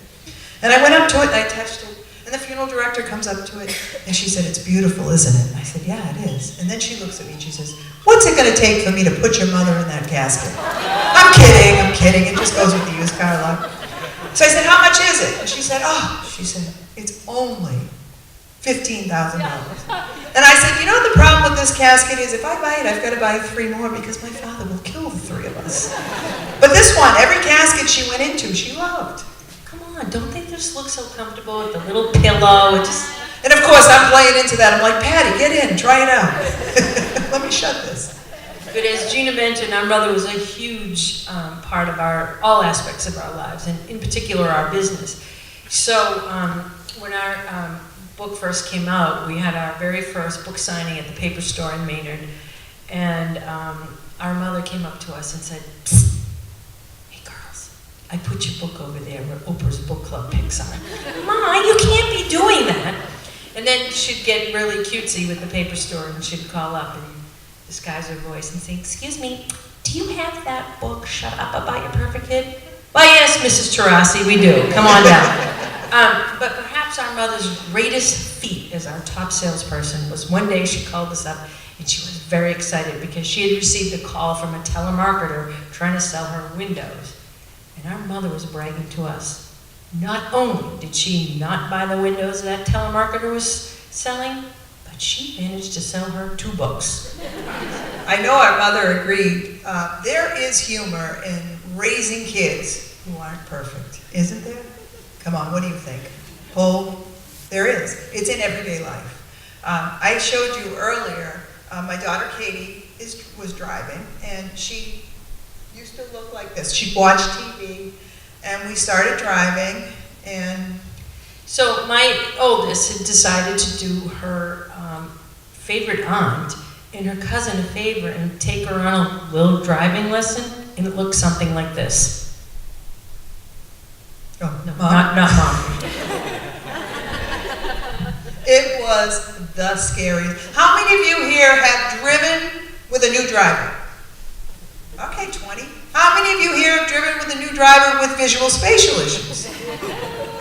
And I went up to it and I touched it. And the funeral director comes up to it and she said, "It's beautiful, isn't it?" I said, "Yeah, it is." And then she looks at me and she says, "What's it gonna take for me to put your mother in that casket?" I'm kidding. It just goes with the used car lot. So I said, "How much is it?" And she said, "It's only $15,000. And I said, "You know what the problem with this casket is? If I buy it, I've got to buy 3 more because my father will kill the 3 of us." But this one, every casket she went into, she loved. Come on, don't they just look so comfortable with the little pillow? And of course, I'm playing into that. I'm like, "Patty, get in, try it out. Let me shut this." But as Gina mentioned, our mother was a huge part of all aspects of our lives, and in particular our business. So when our book first came out, we had our very first book signing at the paper store in Maynard, and our mother came up to us and said, "Psst, hey girls, I put your book over there where Oprah's book club picks on." "Ma, you can't be doing that." And then she'd get really cutesy with the paper store and she'd call up and disguise her voice and say, "Excuse me, do you have that book, Shut Up About Your Perfect Kid?" "Why, yes, Mrs. Tarasi, we do. Come on down." But perhaps our mother's greatest feat as our top salesperson was one day she called us up and she was very excited because she had received a call from a telemarketer trying to sell her windows. And our mother was bragging to us. Not only did she not buy the windows that telemarketer was selling, but she managed to sell her 2 books. I know our mother agreed. There is humor in raising kids who aren't perfect, isn't there? Come on, what do you think? Paul? There is. It's in everyday life. I showed you earlier, my daughter Katie was driving, and she used to look like this. She'd watch TV, and we started driving, and so my oldest had decided to do her favorite aunt and her cousin a favor and take her on a little driving lesson, and it looked something like this. Oh, No, Mom? not Mom. It was the scariest. How many of you here have driven with a new driver? Okay, 20. How many of you here have driven with a new driver with visual spatial issues?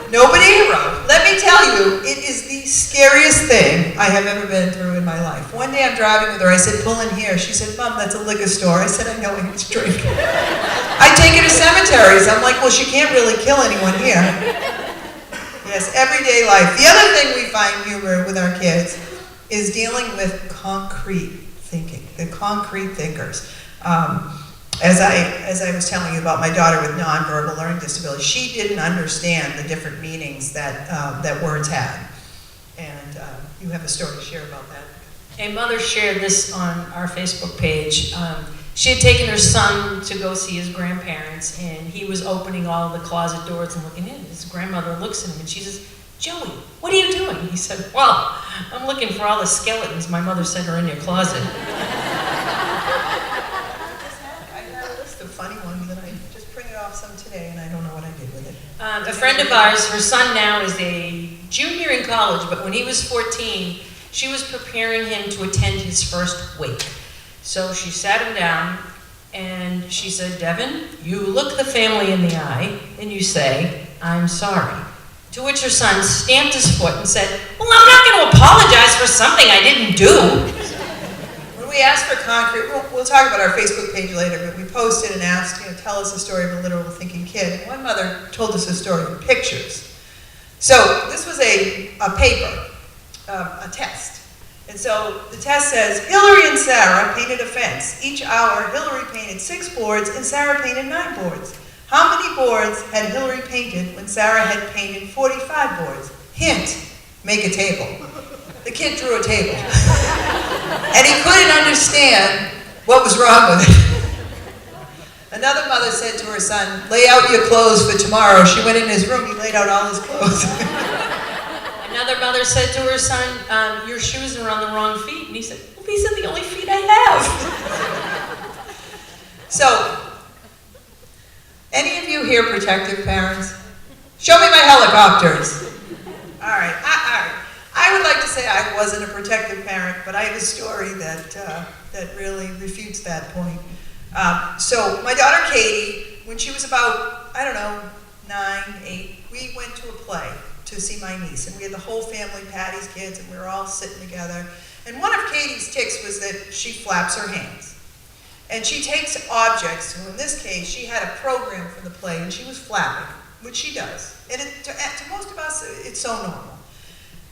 Nobody in a row. Let me tell you, it is the scariest thing I have ever been through in my life. One day I'm driving with her, I said, "Pull in here." She said, "Mom, that's a liquor store." I said, "I know, I need to drink." I take her to cemeteries. I'm like, "Well, she can't really kill anyone here." Yes, everyday life. The other thing we find humor with our kids is dealing with concrete thinking, the concrete thinkers. As I was telling you about my daughter with nonverbal learning disability, she didn't understand the different meanings that words had. And you have a story to share about that. A mother shared this on our Facebook page. She had taken her son to go see his grandparents, and he was opening all the closet doors and looking in. His grandmother looks at him and she says, "Joey, what are you doing?" He said, "Well, I'm looking for all the skeletons my mother said are in your closet." Funny one that I just printed off some today, and I don't know what I did with it. A friend of ours, her son now is a junior in college, but when he was 14, she was preparing him to attend his first wake. So she sat him down and she said, "Devin, you look the family in the eye and you say, 'I'm sorry.'" To which her son stamped his foot and said, "Well, I'm not going to apologize for something I didn't do." We asked for concrete, we'll talk about our Facebook page later, but we posted and asked, tell us the story of a literal thinking kid. And one mother told us a story in pictures. So this was a paper, a test. And so the test says, Hillary and Sarah painted a fence. Each hour, Hillary painted 6 boards and Sarah painted 9 boards. How many boards had Hillary painted when Sarah had painted 45 boards? Hint, make a table. The kid drew a table. And he couldn't understand what was wrong with it. Another mother said to her son, "Lay out your clothes for tomorrow." She went in his room, he laid out all his clothes. Another mother said to her son, "Your shoes are on the wrong feet." And he said, "Well, these are the only feet I have." So, any of you here protective parents? Show me my helicopters. All right. I would like to say I wasn't a protective parent, but I have a story that really refutes that point. So my daughter Katie, when she was about, 9, 8, we went to a play to see my niece, and we had the whole family, Patty's kids, and we were all sitting together. And one of Katie's tics was that she flaps her hands. And she takes objects, so in this case, she had a program for the play, and she was flapping, which she does. And to most of us, it's so normal.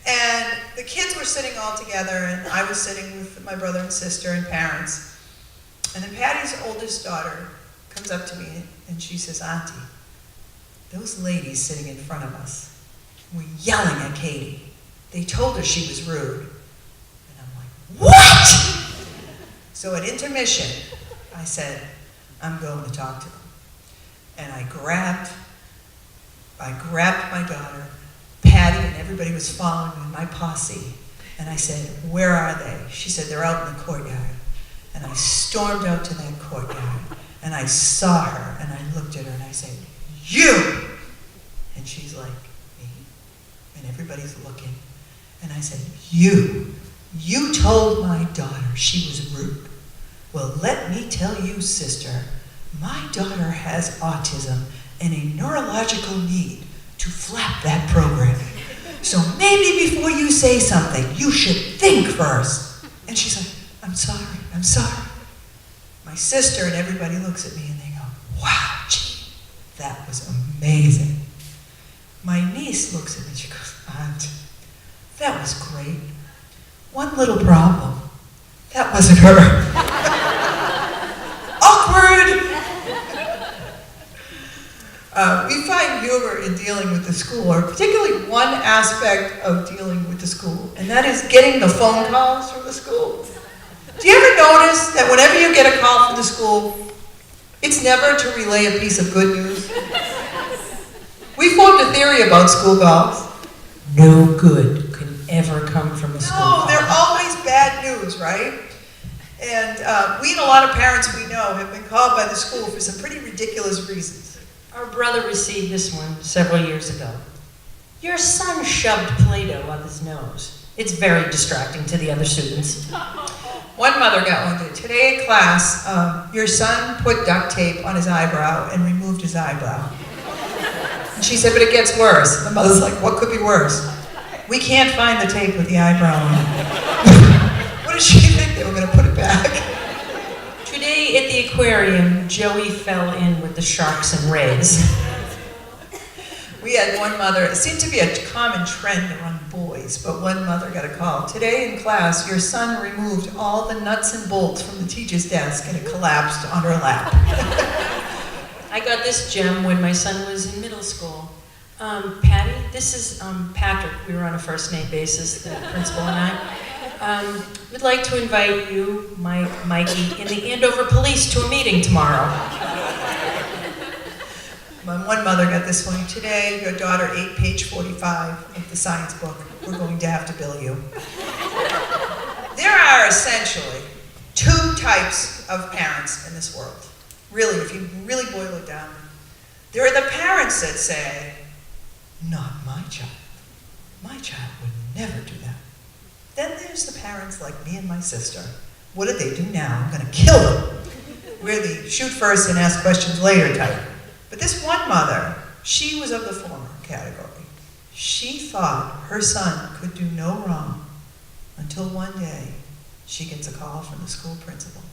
And the kids were sitting all together, and I was sitting with my brother and sister and parents. And then Patty's oldest daughter comes up to me, and she says, "Auntie, those ladies sitting in front of us were yelling at Katie. They told her she was rude." And I'm like, "What?" So at intermission, I said, "I'm going to talk to them." And I grabbed my daughter, Patty, and everybody was following me, my posse. And I said, "Where are they?" She said, "They're out in the courtyard." And I stormed out to that courtyard, and I saw her, and I looked at her, and I said, "You!" And she's like, "Me?" And everybody's looking. And I said, You told my daughter she was rude. Well, let me tell you, sister, my daughter has autism and a neurological need to flap that program. So maybe before you say something, you should think first." And she's like, I'm sorry. My sister and everybody looks at me and they go, "Wow, Gene, that was amazing." My niece looks at me and she goes, "Aunt, that was great. One little problem, that wasn't her." Awkward! We find humor in dealing with the school, or particularly one aspect of dealing with the school, and that is getting the phone calls from the school. Do you ever notice that whenever you get a call from the school, it's never to relay a piece of good news? We formed a theory about school calls. No good can ever come from a school call. No, they're always bad news, right? And we and a lot of parents we know have been called by the school for some pretty ridiculous reasons. Our brother received this one several years ago. Your son shoved Play-Doh on his nose. It's very distracting to the other students. One mother got one today in class. Your son put duct tape on his eyebrow and removed his eyebrow. And she said, "But it gets worse." The mother's like, "What could be worse?" "We can't find the tape with the eyebrow on it." What did she think? They were going to put it back? Today at the aquarium, Joey fell in with the sharks and rays. We had one mother, it seemed to be a common trend among boys, but one mother got a call. "Today in class, your son removed all the nuts and bolts from the teacher's desk and it collapsed on her lap." I got this gem when my son was in middle school. Patty, this is Patrick. We were on a first name basis, the principal and I. We'd like to invite you, Mike, Mikey, and the Andover police to a meeting tomorrow. One mother got this one. "Today, your daughter ate page 45 of the science book. We're going to have to bill you." There are essentially two types of parents in this world. Really, if you really boil it down. There are the parents that say, "Not my child. My child would never do that." Then there's the parents like me and my sister. "What did they do now? I'm going to kill them." We're the shoot first and ask questions later type. But this one mother, she was of the former category. She thought her son could do no wrong until one day she gets a call from the school principal.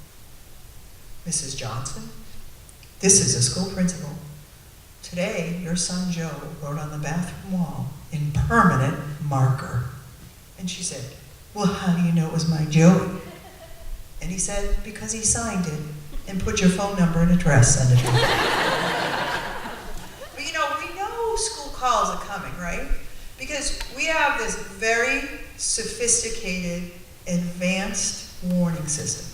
"Mrs. Johnson, this is a school principal. Today, your son Joe wrote on the bathroom wall in permanent marker." And she said, "Well, how do you know it was my Joey?" And he said, "Because he signed it and put your phone number and address under it." But you know, we know school calls are coming, right? Because we have this very sophisticated, advanced warning system.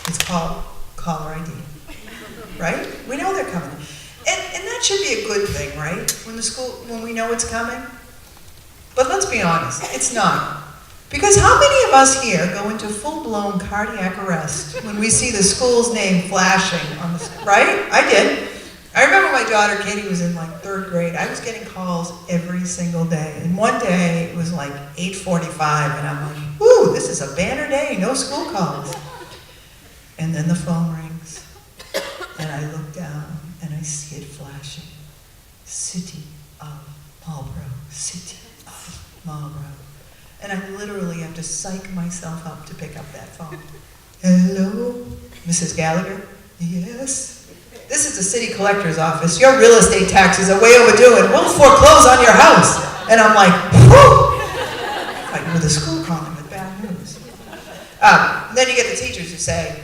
It's called caller ID, right? We know they're coming. And that should be a good thing, right? When we know it's coming. But let's be honest, it's not. Because how many of us here go into full-blown cardiac arrest when we see the school's name flashing on the, right? I did. I remember my daughter, Katie, was in like 3rd grade. I was getting calls every single day. And one day, it was like 8:45, and I'm like, "Ooh, this is a banner day, no school calls." And then the phone rings, and I look down, and I see it flashing. City Marlboro, city of Marlboro. And I literally have to psych myself up to pick up that phone. Hello, Mrs. Gallagher? Yes. This is the city collector's office. Your real estate taxes are way overdue and we'll foreclose on your house. And I'm like, whew! Like with the school calling with bad news. Then you get the teachers who say,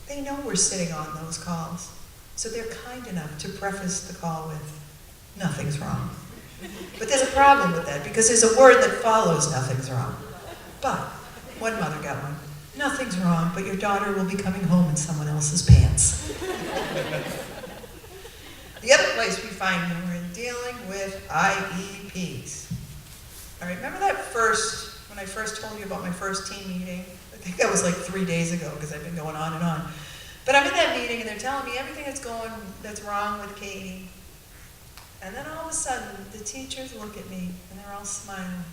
they know we're sitting on those calls. So they're kind enough to preface the call with, nothing's wrong. But there's a problem with that because there's a word that follows nothing's wrong. But one mother got one. Nothing's wrong, but your daughter will be coming home in someone else's pants. The other place we find humor in dealing with IEPs. All right, remember that when I first told you about my first team meeting? I think that was like 3 days ago because I've been going on and on. But I'm in that meeting and they're telling me everything that's wrong with Katie. And then all of a sudden, the teachers look at me and they're all smiling. And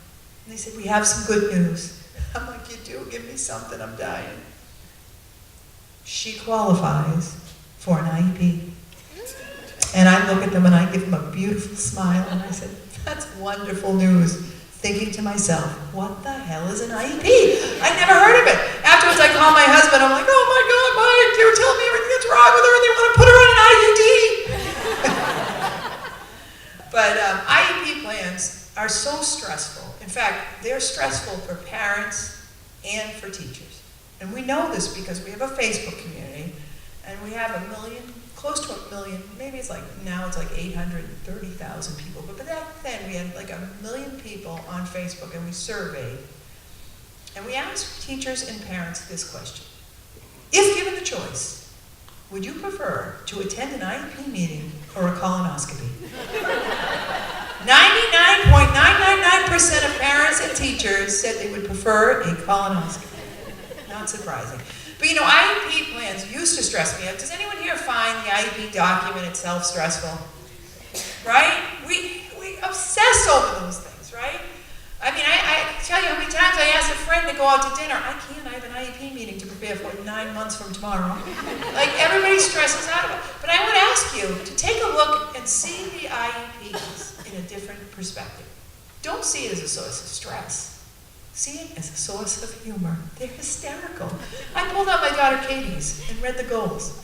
they said, we have some good news. I'm like, you do? Give me something, I'm dying. She qualifies for an IEP. And I look at them and I give them a beautiful smile and I said, that's wonderful news. Thinking to myself, what the hell is an IEP? I'd never heard of it. Afterwards I call my husband, I'm like, oh my God, Mike, they were telling me everything that's wrong with her and they want to put her on an IUD. But IEP plans are so stressful. In fact, they're stressful for parents and for teachers. And we know this because we have a Facebook community and we have close to 1 million, maybe now it's like 830,000 people, but back then we had like 1 million people on Facebook and we surveyed. And we asked teachers and parents this question. If given the choice, would you prefer to attend an IEP meeting or a colonoscopy? 99.999% of parents and teachers said they would prefer a colonoscopy. Not surprising. But IEP plans used to stress me out. Does anyone here find the IEP document itself stressful? Right? We obsess over those things, right? I mean, I tell you how many times I asked a friend to go out to dinner. I have an IEP meeting to prepare for 9 months from tomorrow. Like, everybody stresses out about it. But I would ask you to take a look and see the IEPs in a different perspective. Don't see it as a source of stress. See it as a source of humor. They're hysterical. I pulled out my daughter Katie's and read the goals.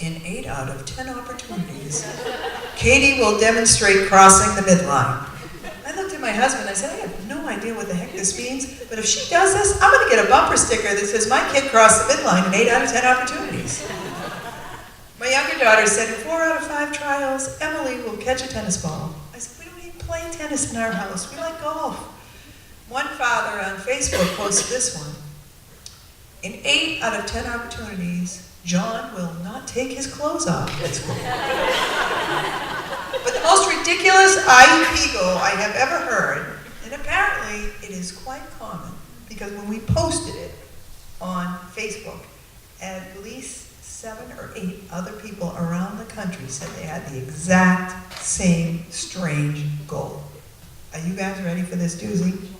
In 8 out of 10 opportunities, Katie will demonstrate crossing the midline. I looked at my husband and I said, I have no idea what the heck this means, but if she does this, I'm going to get a bumper sticker that says, my kid crossed the midline in 8 out of 10 opportunities. My younger daughter said, in 4 out of 5 trials, Emily will catch a tennis ball. I said, we don't even play tennis in our house. We like golf. One father on Facebook posted this one. In 8 out of 10 opportunities, John will not take his clothes off at school. But the most ridiculous IEP goal I have ever heard, and apparently it is quite common, because when we posted it on Facebook, at least 7 or 8 other people around the country said they had the exact same strange goal. Are you guys ready for this doozy?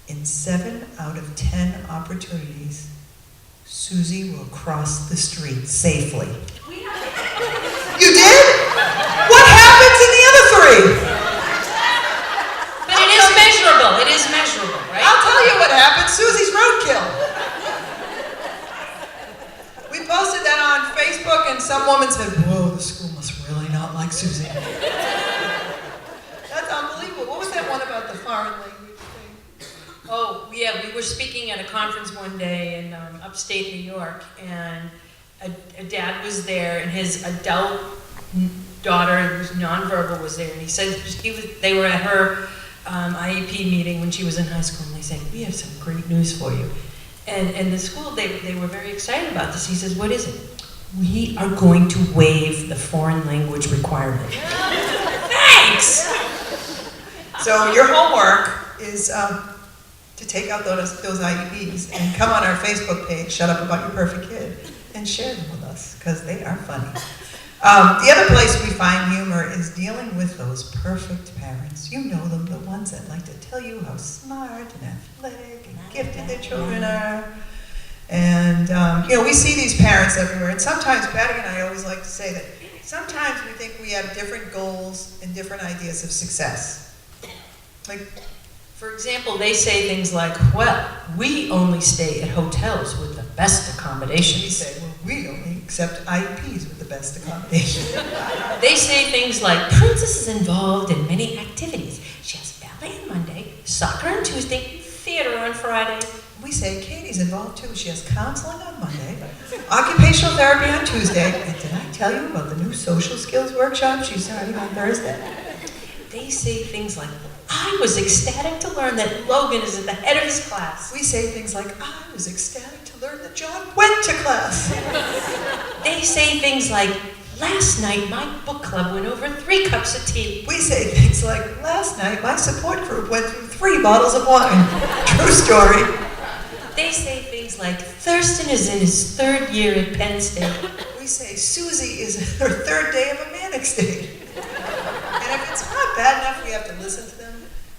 In 7 out of 10 opportunities, Susie will cross the street safely. You did? What happens in the other 3? But it is measurable. It is measurable, right? I'll tell you what happened. Susie's roadkill. We posted that on Facebook and some woman said, whoa, the school must really not like Susie. That's unbelievable. What was that one about the foreign language? Oh, yeah, we were speaking at a conference one day in upstate New York, and a dad was there, and his adult daughter, who's nonverbal, was there, and he said they were at her IEP meeting when she was in high school, and they said, we have some great news for you. And the school, they were very excited about this. He says, what is it? We are going to waive the foreign language requirement. Thanks! So your homework is to take out those IEPs and come on our Facebook page, Shut Up About Your Perfect Kid, and share them with us, because they are funny. The other place we find humor is dealing with those perfect parents. You know them, the ones that like to tell you how smart and athletic and gifted their children are. And, we see these parents everywhere. And sometimes Patty and I always like to say that sometimes we think we have different goals and different ideas of success. Like, For example, they say things like, well, we only stay at hotels with the best we accommodations. say, well, we only accept IEPs with the best accommodation. They say things like, Princess is involved in many activities. She has ballet on Monday, soccer on Tuesday, theater on Friday. We say Katie's involved too. She has counseling on Monday, occupational therapy on Tuesday, and did I tell you about the new social skills workshop she's starting on Thursday? They say things like, I was ecstatic to learn that Logan is at the head of his class. We say things like, I was ecstatic to learn that John went to class. They say things like, last night my book club went over 3 cups of tea. We say things like, last night my support group went through 3 bottles of wine. True story. They say things like, Thurston is in his 3rd year at Penn State. We say Susie is in her 3rd day of a manic state. And if it's not bad enough we have to listen to them,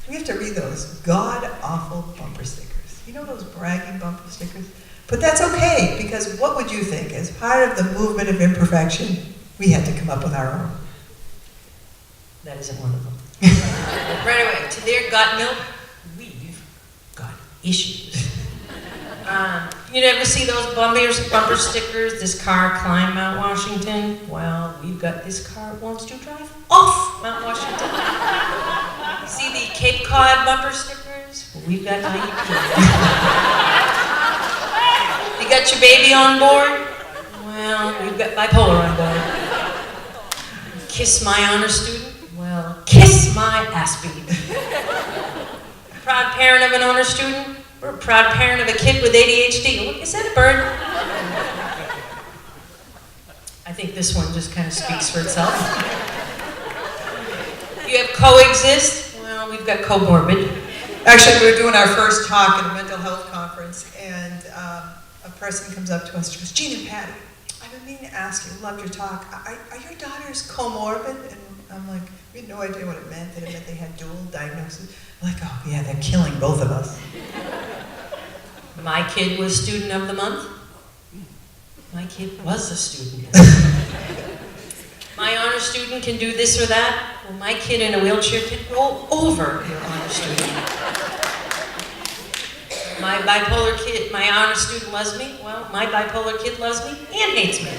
we have to read those god-awful bumper stickers. You know those bragging bumper stickers? But that's okay, because what would you think? As part of the movement of imperfection, we had to come up with our own. That isn't one of them. Right away, to their got milk, we've got issues. You never see those bumper stickers, this car climbed Mount Washington? Well, we've got this car wants to drive off Mount Washington. You see the Cape Cod bumper stickers? Well, we've got IEP. You got your baby on board? Well, we've got bipolar on board. Kiss my honor student? Well, kiss my ass beat. Proud parent of an honor student? We're a proud parent of a kid with ADHD. Look, is that a bird? I think this one just kind of speaks for itself. You have coexist? Well, we've got comorbid. Actually, we were doing our first talk at a mental health conference, and a person comes up to us and goes, Gina and Patty, I've been meaning to ask you, loved your talk, are your daughters comorbid? And I'm like, we had no idea what it meant, that it meant they had dual diagnoses. I'm like, oh yeah, they're killing both of us. My kid was student of the month. My kid was a student. My honor student can do this or that. Well, my kid in a wheelchair can roll over your honor student. My bipolar kid, my honor student loves me. Well, my bipolar kid loves me and hates me.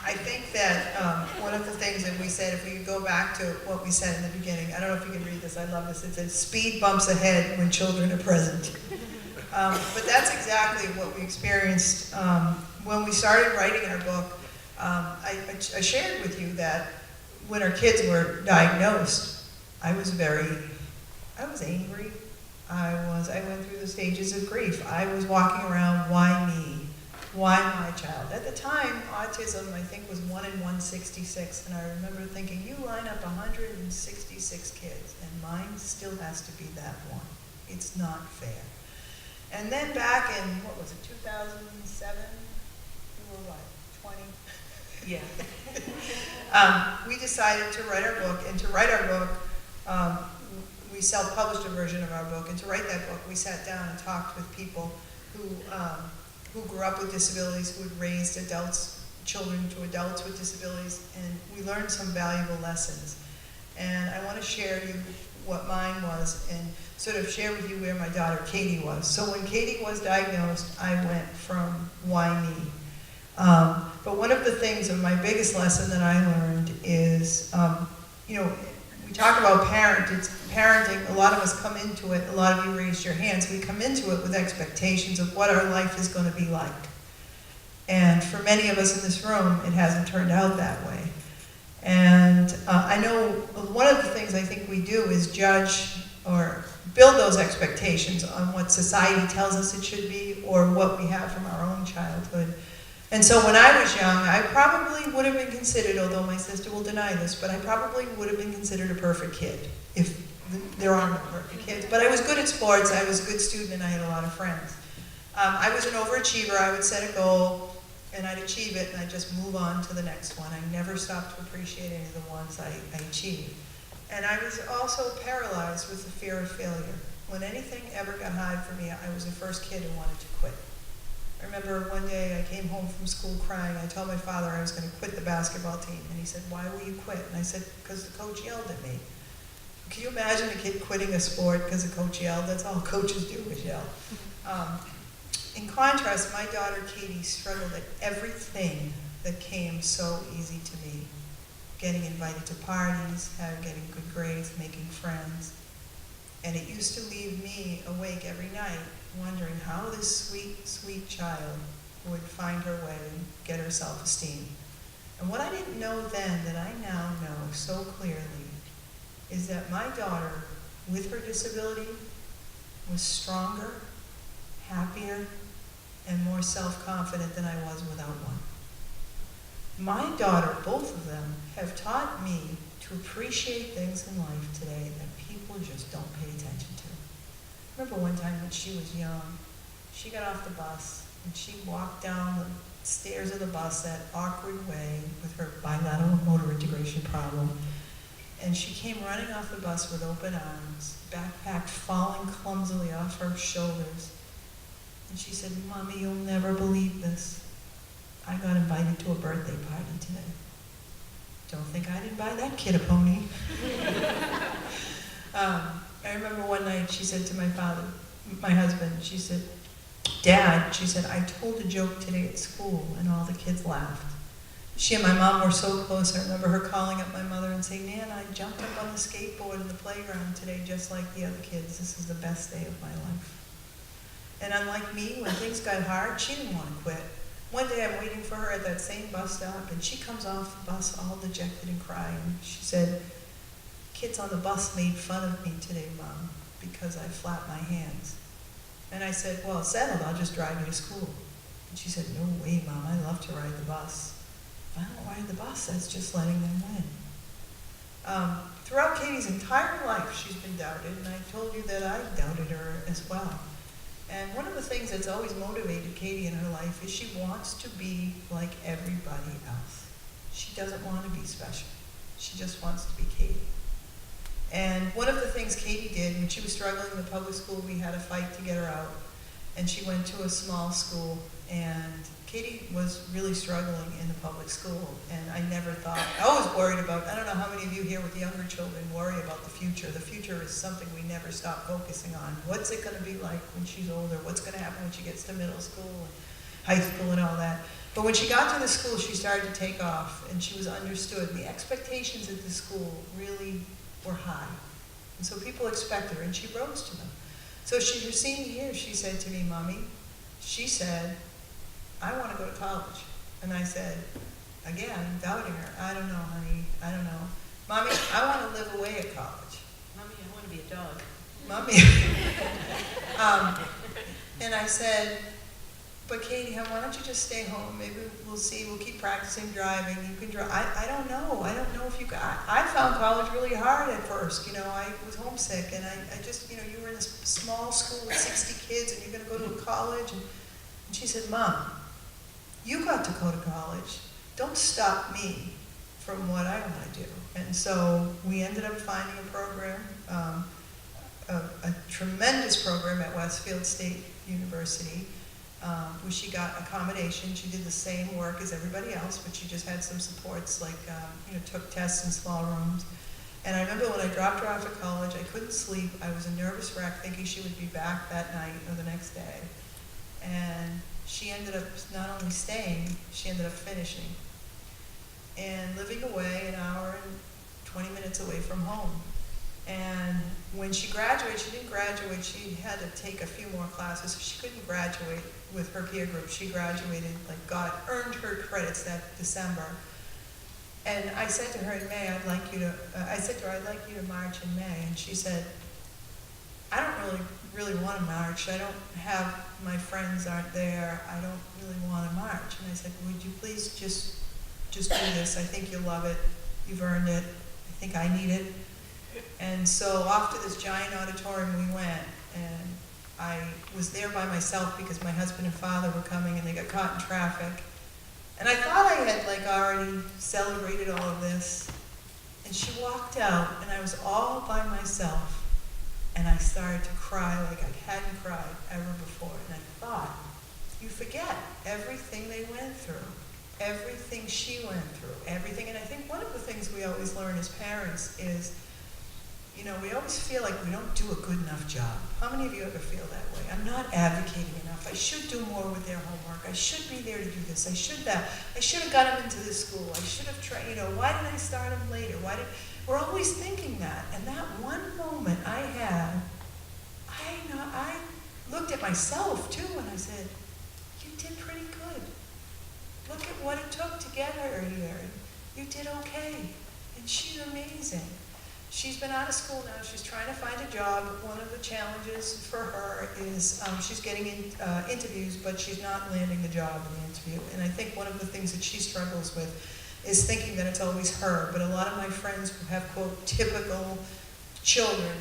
I think that one of the things that we said, if we could go back to what we said in the beginning, I don't know if you can read this, I love this, it says, speed bumps ahead when children are present. But that's exactly what we experienced when we started writing our book. I shared with you that when our kids were diagnosed, I was angry. I went through the stages of grief. I was walking around, why me? Why my child? At the time, autism, I think, was 1 in 166, and I remember thinking, you line up 166 kids, and mine still has to be that one. It's not fair. And then back in, what was it, 2007? We were what, 20? Yeah. We decided to write our book, and to write our book, we self-published a version of our book, and to write that book, we sat down and talked with people who grew up with disabilities, who had raised children to adults with disabilities, and we learned some valuable lessons. And I want to share you what mine was and sort of share with you where my daughter Katie was. So when Katie was diagnosed, I went from why me? But one of the things, and my biggest lesson that I learned is, we talk about parenting, a lot of us come into it, a lot of you raised your hands, we come into it with expectations of what our life is going to be like. And for many of us in this room, it hasn't turned out that way. And I know one of the things I think we do is judge or build those expectations on what society tells us it should be or what we have from our own childhood. And so when I was young, I probably would have been considered, although my sister will deny this, but I probably would have been considered a perfect kid, if there are no perfect kids. But I was good at sports, I was a good student, and I had a lot of friends. I was an overachiever. I would set a goal, and I'd achieve it, and I'd just move on to the next one. I never stopped to appreciate any of the ones I achieved. And I was also paralyzed with the fear of failure. When anything ever got hard for me, I was the first kid who wanted to quit. I remember one day I came home from school crying. I told my father I was going to quit the basketball team. And he said, "Why will you quit?" And I said, "Because the coach yelled at me." Can you imagine a kid quitting a sport because the coach yelled? That's all coaches do is yell. In contrast, my daughter Katie struggled at everything that came so easy to me. Getting invited to parties, getting good grades, making friends. And it used to leave me awake every night wondering how this sweet, sweet child would find her way and get her self-esteem. And what I didn't know then that I now know so clearly is that my daughter, with her disability, was stronger, happier, and more self-confident than I was without one. My daughter, both of them, have taught me to appreciate things in life today that people just don't pay attention to. I remember one time when she was young, she got off the bus and she walked down the stairs of the bus that awkward way with her bilateral motor integration problem. And she came running off the bus with open arms, backpack falling clumsily off her shoulders. And she said, "Mommy, you'll never believe this. I got invited to a birthday party today." Don't think I didn't buy that kid a pony. I remember one night she said to my father, my husband, she said, "Dad," she said, "I told a joke today at school," and all the kids laughed. She and my mom were so close. I remember her calling up my mother and saying, "Nan, I jumped up on the skateboard in the playground today just like the other kids. This is the best day of my life." And unlike me, when things got hard, she didn't want to quit. One day I'm waiting for her at that same bus stop, and she comes off the bus all dejected and crying. She said, "Kids on the bus made fun of me today, Mom, because I flapped my hands." And I said, "Well, it's settled, I'll just drive you to school." And she said, "No way, Mom, I love to ride the bus." "If I don't ride the bus, that's just letting them win." Throughout Katie's entire life, she's been doubted, and I told you that I doubted her as well. And one of the things that's always motivated Katie in her life is she wants to be like everybody else. She doesn't want to be special. She just wants to be Katie. And one of the things Katie did when she was struggling in the public school, we had a fight to get her out. And she went to a small school, and Katie was really struggling in the public school. And I never thought, I was worried about, I don't know how many of you here with younger children worry about the future. The future is something we never stop focusing on. What's it going to be like when she's older? What's going to happen when she gets to middle school and high school and all that? But when she got to the school, she started to take off, and she was understood. The expectations at the school really were high. And so people expect her, and she rose to them. So her senior year, she said to me, "Mommy," she said, "I want to go to college." And I said, again, doubting her, "I don't know, honey, I don't know. Mommy, I want to live away at college." Mommy, I want to be a dog. Mommy. And I said, "But Katie, why don't you just stay home? Maybe we'll see, we'll keep practicing driving. You can drive." I don't know. I don't know if you I found college really hard at first. I was homesick, and I just, you were in this small school with 60 kids, and you're going to go to a college. And she said, "Mom, you got to go to college. Don't stop me from what I want to do." And so we ended up finding a program, a tremendous program at Westfield State University, where she got accommodation. She did the same work as everybody else, but she just had some supports, like took tests in small rooms. And I remember when I dropped her off at college, I couldn't sleep. I was a nervous wreck, thinking she would be back that night or the next day. And she ended up not only staying, she ended up finishing and living away an hour and 20 minutes away from home. And when she graduated, she didn't graduate, she had to take a few more classes, so she couldn't graduate with her peer group. She graduated, earned her credits that December. And I said to her in May, I'd like you to march in May. And she said, "I don't really want to march. I don't have, my friends aren't there. I don't really want to march." And I said, "Would you please just do this? I think you'll love it. You've earned it. I think I need it." And so off to this giant auditorium we went, and I was there by myself because my husband and father were coming, and they got caught in traffic. And I thought I had already celebrated all of this. And she walked out, and I was all by myself, and I started to cry like I hadn't cried ever before. And I thought, you forget everything they went through, everything she went through, everything. And I think one of the things we always learn as parents is, you know, we always feel like we don't do a good enough job. How many of you ever feel that way? I'm not advocating enough. I should do more with their homework. I should be there to do this. I should that. I should have got them into this school. I should have tried, you know, why did I start them later? We're always thinking that. And that one moment I had, I looked at myself too and I said, you did pretty good. Look at what it took to get her here. You did okay. And she's amazing. She's been out of school now. She's trying to find a job. One of the challenges for her is she's getting interviews, but she's not landing the job in the interview. And I think one of the things that she struggles with is thinking that it's always her. But a lot of my friends who have, quote, typical children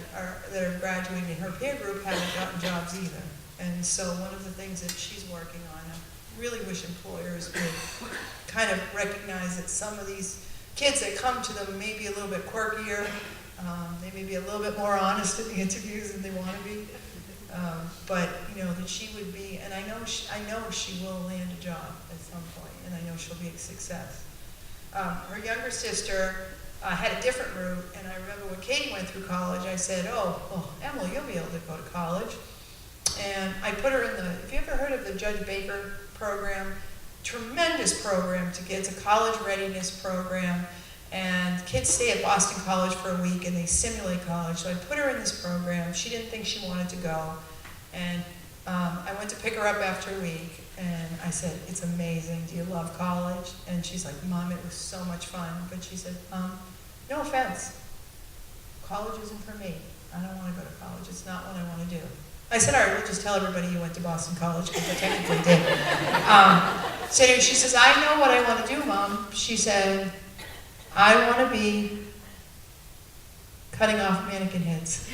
that are graduating in her peer group haven't gotten jobs either. And so one of the things that she's working on, I really wish employers would kind of recognize that some of these kids that come to them may be a little bit quirkier. They may be a little bit more honest in the interviews than they want to be. But, you know, that she would be, and I know she will land a job at some point, and I know she'll be a success. Her younger sister had a different route, and I remember when Katie went through college, I said, oh, Emily, you'll be able to go to college. And I put her in have you ever heard of the Judge Baker program? Tremendous program to get, it's a college readiness program. And kids stay at Boston College for a week and they simulate college. So I put her in this program. She didn't think she wanted to go. And I went to pick her up after a week and I said, it's amazing. Do you love college? And she's like, Mom, it was so much fun. But she said, no offense. College isn't for me. I don't want to go to college. It's not what I want to do. I said, all right, we'll just tell everybody you went to Boston College because I technically did. So anyway, she says, I know what I want to do, Mom. She said, I want to be cutting off mannequin heads.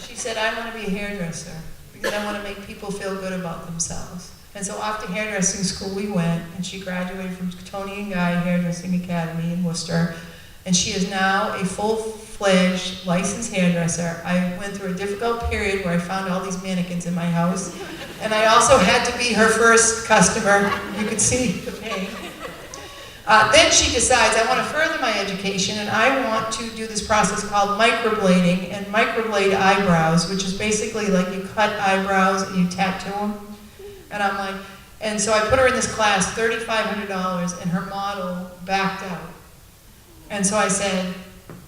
She said, I want to be a hairdresser because I want to make people feel good about themselves. And so off to hairdressing school we went, and she graduated from Tony and Guy Hairdressing Academy in Worcester. And she is now a full-fledged licensed hairdresser. I went through a difficult period where I found all these mannequins in my house. And I also had to be her first customer. You could see the pain. Then she decides, I want to further my education, and I want to do this process called microblading and microblade eyebrows, which is basically like you cut eyebrows and you tattoo them. And I'm like, and so I put her in this class, $3,500, and her model backed out. And so I said,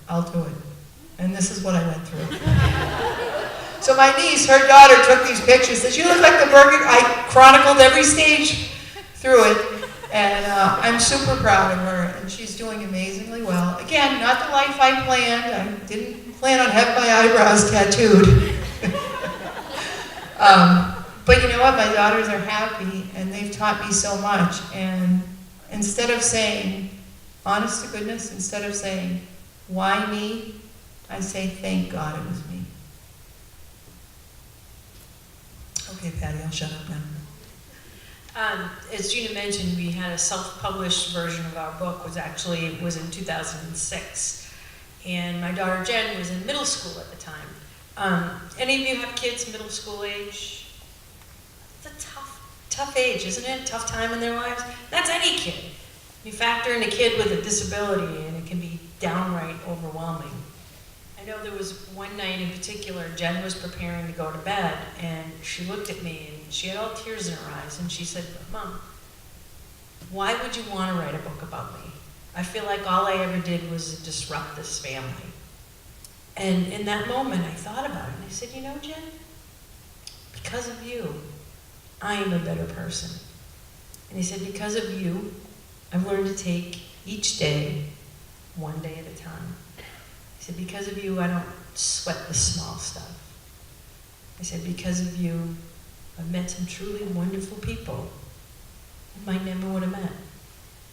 I'll do it. And this is what I went through. So my niece, her daughter, took these pictures, says, you look like the burger. I chronicled every stage through it. And I'm super proud of her, and she's doing amazingly well. Again, not the life I planned. I didn't plan on having my eyebrows tattooed. But you know what? My daughters are happy, and they've taught me so much. And instead of saying, honest to goodness, instead of saying, why me? I say, thank God it was me. Okay, Patty, I'll shut up now. As Gina mentioned, we had a self-published version of our book, was in 2006. And my daughter Jen was in middle school at the time. Any of you have kids middle school age? It's a tough age, isn't it? Tough time in their lives. That's any kid. You factor in a kid with a disability and it can be downright overwhelming. I know there was one night in particular, Jen was preparing to go to bed and she looked at me and she had all tears in her eyes and she said, Mom, why would you want to write a book about me? I feel like all I ever did was disrupt this family. And in that moment I thought about it and I said, you know, Jen, because of you, I am a better person. And he said, because of you, I've learned to take each day, one day at a time. He said, because of you, I don't sweat the small stuff. I said, because of you, I've met some truly wonderful people I might never would have met.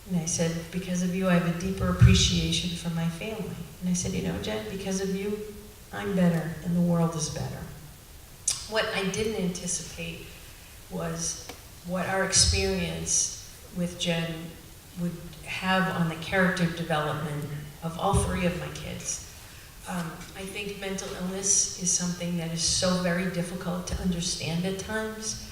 And I said, because of you, I have a deeper appreciation for my family. And I said, you know, Jen, because of you, I'm better and the world is better. What I didn't anticipate was what our experience with Jen would have on the character development of all three of my kids. I think mental illness is something that is so very difficult to understand at times.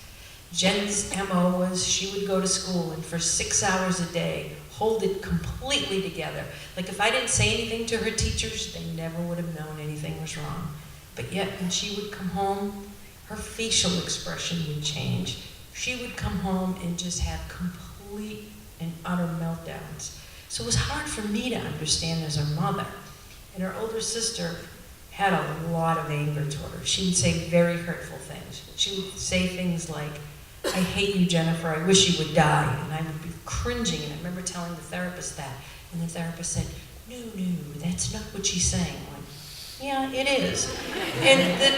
Jen's MO was she would go to school and for 6 hours a day, hold it completely together. Like if I didn't say anything to her teachers, they never would have known anything was wrong. But yet when she would come home, her facial expression would change. She would come home and just have complete and utter meltdowns. So it was hard for me to understand as her mother. And her older sister had a lot of anger toward her. She would say very hurtful things. She would say things like, I hate you, Jennifer, I wish you would die. And I would be cringing, and I remember telling the therapist that. And the therapist said, no, that's not what she's saying. I'm like, yeah, it is. And the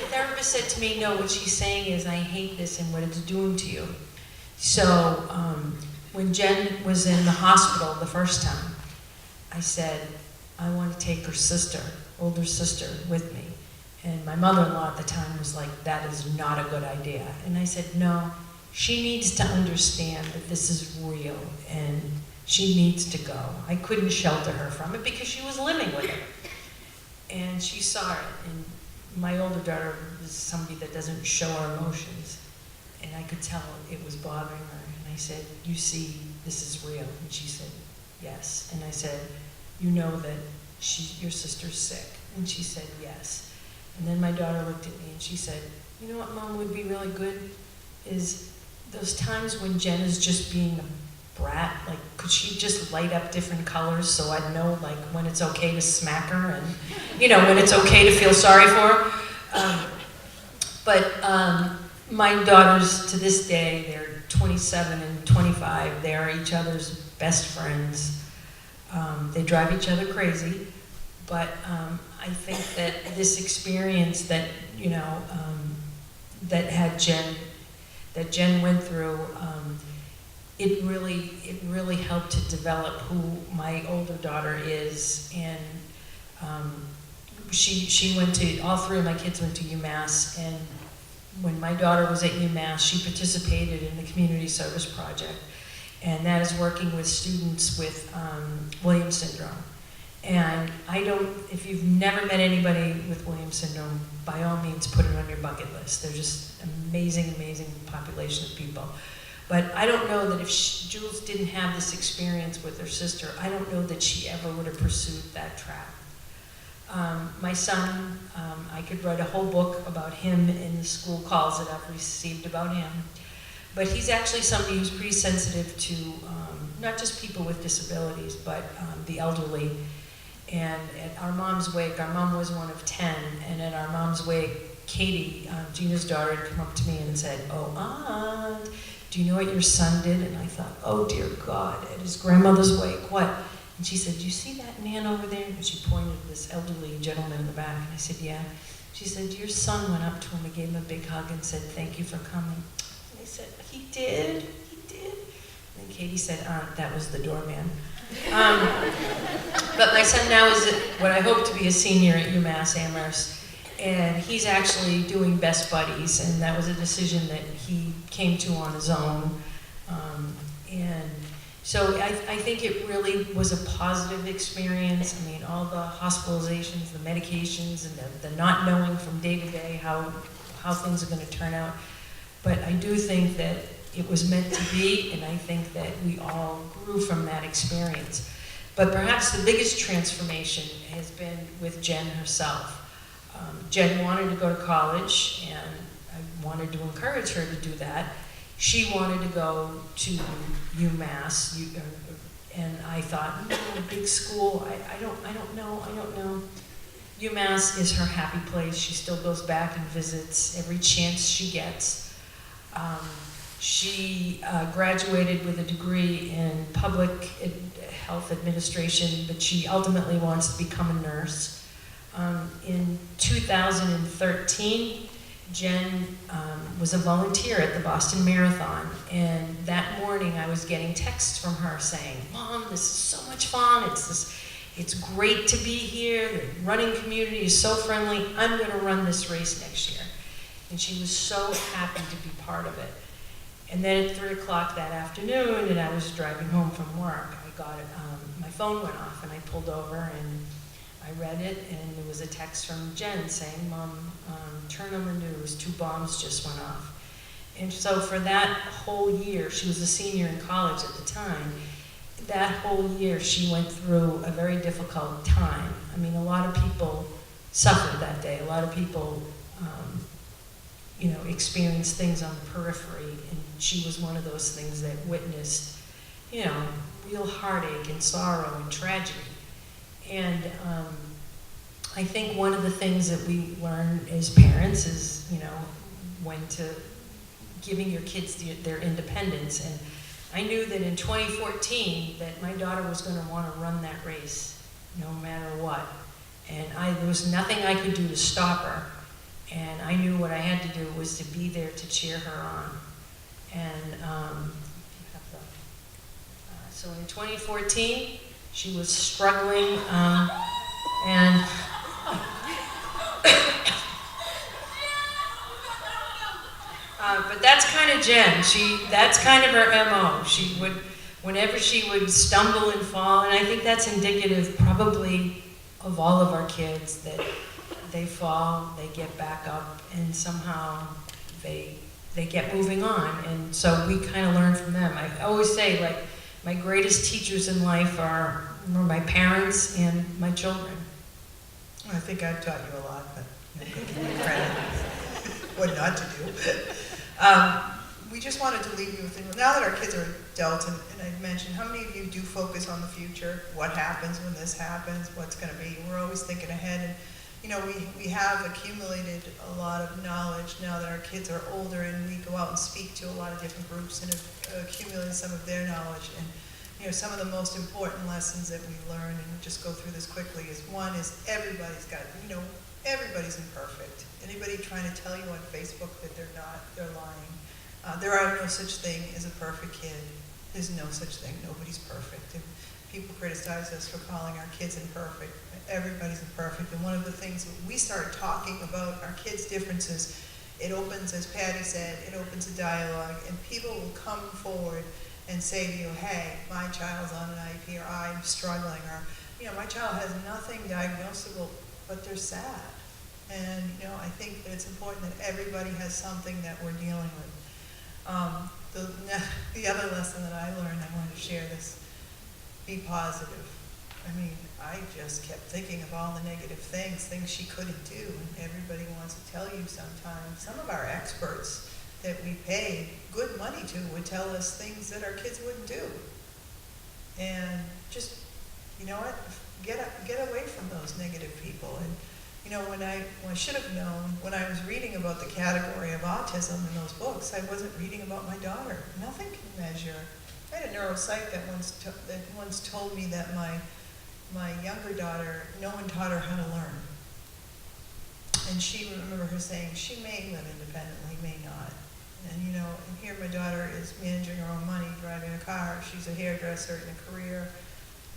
therapist said to me, no, what she's saying is, I hate this and what it's doing to you. So when Jen was in the hospital the first time, I said, I want to take her sister, older sister, with me. And my mother-in-law at the time was like, that is not a good idea. And I said, no, she needs to understand that this is real and she needs to go. I couldn't shelter her from it because she was living with it. And she saw it. And my older daughter is somebody that doesn't show her emotions. And I could tell it was bothering her. And I said, you see, this is real. And she said, yes. And I said, you know that your sister's sick? And she said, yes. And then my daughter looked at me and she said, you know what, Mom, would be really good is those times when Jen is just being a brat, like could she just light up different colors so I'd know like when it's okay to smack her and, you know, when it's okay to feel sorry for her. My daughters to this day, they're 27 and 25, they are each other's best friends. They drive each other crazy. But I think that this experience that, you know, that Jen went through, it really helped to develop who my older daughter is. And she went to, all three of my kids went to UMass, and when my daughter was at UMass, she participated in the Community Service Project. And that is working with students with Williams syndrome. And if you've never met anybody with Williams syndrome, by all means put it on your bucket list. They're just amazing, amazing population of people. But I don't know that if Jules didn't have this experience with her sister, I don't know that she ever would have pursued that track. My son, I could write a whole book about him in the school calls that I've received about him. But he's actually somebody who's pretty sensitive to not just people with disabilities, but the elderly. And at our mom's wake, our mom was one of 10, and at our mom's wake, Katie, Gina's daughter, had come up to me and said, oh, Aunt, do you know what your son did? And I thought, oh dear God, at his grandmother's wake, what? And she said, do you see that man over there? And she pointed to this elderly gentleman in the back, and I said, yeah. She said, your son went up to him and gave him a big hug and said, thank you for coming. And I said, he did? And Katie said, Aunt, that was the doorman. But my son now is what I hope to be a senior at UMass Amherst, and he's actually doing Best Buddies, and that was a decision that he came to on his own. And so I think it really was a positive experience. I mean, all the hospitalizations, the medications, and the not knowing from day to day how things are going to turn out. But I do think that it was meant to be, and I think that we all grew from that experience. But perhaps the biggest transformation has been with Jen herself. Jen wanted to go to college, and I wanted to encourage her to do that. She wanted to go to UMass, and I thought, big school, I don't know. UMass is her happy place. She still goes back and visits every chance she gets. She graduated with a degree in public health administration, but she ultimately wants to become a nurse. In 2013, Jen was a volunteer at the Boston Marathon, and that morning I was getting texts from her saying, Mom, this is so much fun, it's great to be here, the running community is so friendly, I'm going to run this race next year. And she was so happy to be part of it. And then at 3 o'clock that afternoon, and I was driving home from work, I got it, my phone went off, and I pulled over and I read it, and there was a text from Jen saying, Mom, turn on the news, 2 bombs just went off. And so for that whole year, she was a senior in college at the time, that whole year she went through a very difficult time. I mean, a lot of people suffered that day. A lot of people, you know, experienced things on the periphery, and she was one of those things that witnessed, you know, real heartache and sorrow and tragedy. And I think one of the things that we learn as parents is, you know, when to giving your kids their independence. And I knew that in 2014 that my daughter was going to want to run that race, no matter what. And there was nothing I could do to stop her. And I knew what I had to do was to be there to cheer her on. And so in 2014, she was struggling, and but that's kind of Jen. That's kind of her MO. She would, whenever she would stumble and fall, and I think that's indicative probably of all of our kids, that they fall, they get back up, and somehow they get moving on. And so we kind of learn from them. I always say, like, my greatest teachers in life are my parents and my children. I think I've taught you a lot, but I'm going to give you credit. What not to do. We just wanted to leave you with, now that our kids are adults, and I've mentioned, how many of you do focus on the future? What happens when this happens? What's going to be? We're always thinking ahead, and you know, we have accumulated a lot of knowledge now that our kids are older, and we go out and speak to a lot of different groups and have accumulated some of their knowledge. And you know, some of the most important lessons that we learn, and we'll just go through this quickly, is one is everybody's got, you know, everybody's imperfect. Anybody trying to tell you on Facebook that they're not, they're lying. There are no such thing as a perfect kid. There's no such thing. Nobody's perfect. And people criticize us for calling our kids imperfect. Everybody's imperfect. And one of the things that we started talking about our kids' differences, it opens, as Patty said, it opens a dialogue, and people will come forward and say to you, hey, my child's on an IEP, or I'm struggling, or, you know, my child has nothing diagnosable, but they're sad. And, you know, I think that it's important that everybody has something that we're dealing with. The other lesson that I learned, I wanted to share this, be positive. I mean, I just kept thinking of all the negative things she couldn't do, and everybody wants to tell you sometimes. Some of our experts that we paid good money to would tell us things that our kids wouldn't do. And just, you know what, get away from those negative people. And you know, when I should have known, when I was reading about the category of autism in those books, I wasn't reading about my daughter. Nothing can measure. I had a neuropsych that once told me that my younger daughter, no one taught her how to learn. And I remember her saying, she may live independently, may not. And you know, and here my daughter is managing her own money, driving a car, she's a hairdresser in a career.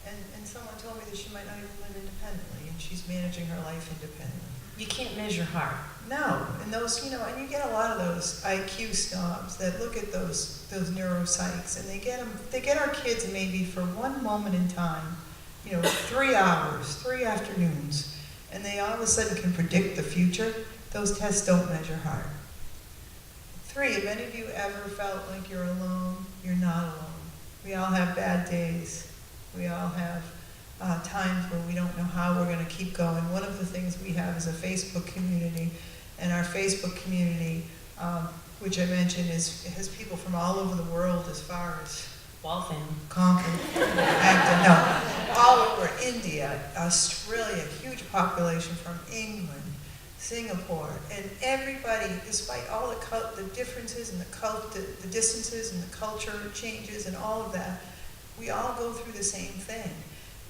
And someone told me that she might not even live independently, and she's managing her life independently. You can't measure heart. No, and those, you know, and you get a lot of those IQ snobs that look at those neuropsychs, and they get our kids maybe for one moment in time, you know, 3 hours, 3 afternoons, and they all of a sudden can predict the future. Those tests don't measure heart. 3, have any of you ever felt like you're alone? You're not alone. We all have bad days. We all have times where we don't know how we're going to keep going. One of the things we have is a Facebook community, and our Facebook community, which I mentioned, has people from all over the world, as far as Waltham, Concord, Acton, no, all over India, Australia, huge population from England, Singapore, and everybody, despite all the differences and the distances and the culture changes and all of that, we all go through the same thing.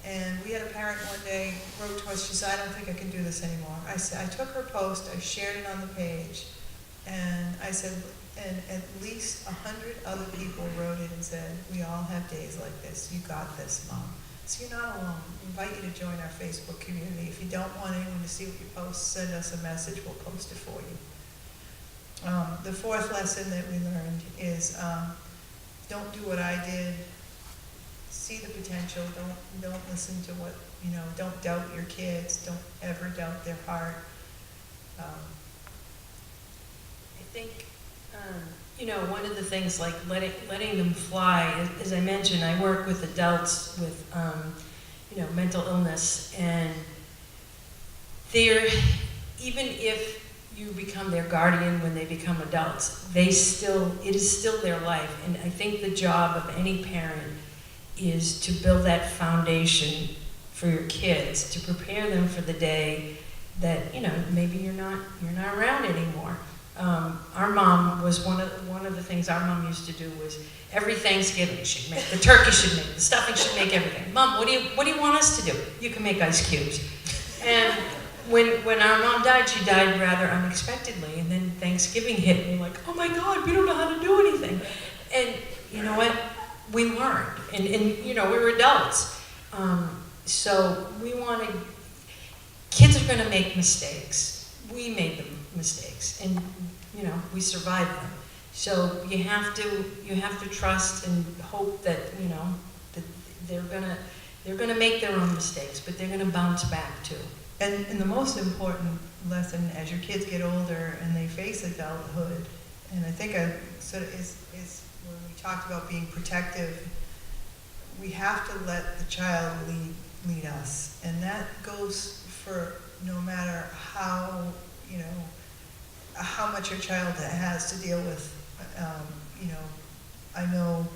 And we had a parent one day wrote to us, she said, I don't think I can do this anymore. I took her post, I shared it on the page, and I said, and at least 100 other people wrote it and said, we all have days like this. You got this, Mom. So you're not alone. We invite you to join our Facebook community. If you don't want anyone to see what you post, send us a message, we'll post it for you. The 4th lesson that we learned is don't do what I did. See the potential. Don't listen to what, you know, don't doubt your kids. Don't ever doubt their heart. I think, you know, one of the things like letting them fly, as I mentioned, I work with adults with, you know, mental illness, and they're, even if you become their guardian when they become adults, it is still their life. And I think the job of any parent is to build that foundation for your kids, to prepare them for the day that, you know, maybe you're not around anymore. Our mom was one of the things our mom used to do was every Thanksgiving she'd make, the turkey she'd make, the stuffing she'd make, everything. Mom, what do you want us to do? You can make ice cubes. And when our mom died, she died rather unexpectedly, and then Thanksgiving hit, and we're like, oh my God, we don't know how to do anything. And you know what? We learned, and you know, we were adults. So we want to, kids are going to make mistakes. We made them mistakes, and you know, we survived them. So you have to trust and hope that, you know, that they're gonna make their own mistakes, but they're gonna bounce back too. And the most important lesson as your kids get older and they face adulthood, and I think I sort of is when we talked about being protective, we have to let the child lead us, and that goes for no matter how, you know, how much your child has to deal with. You know, I know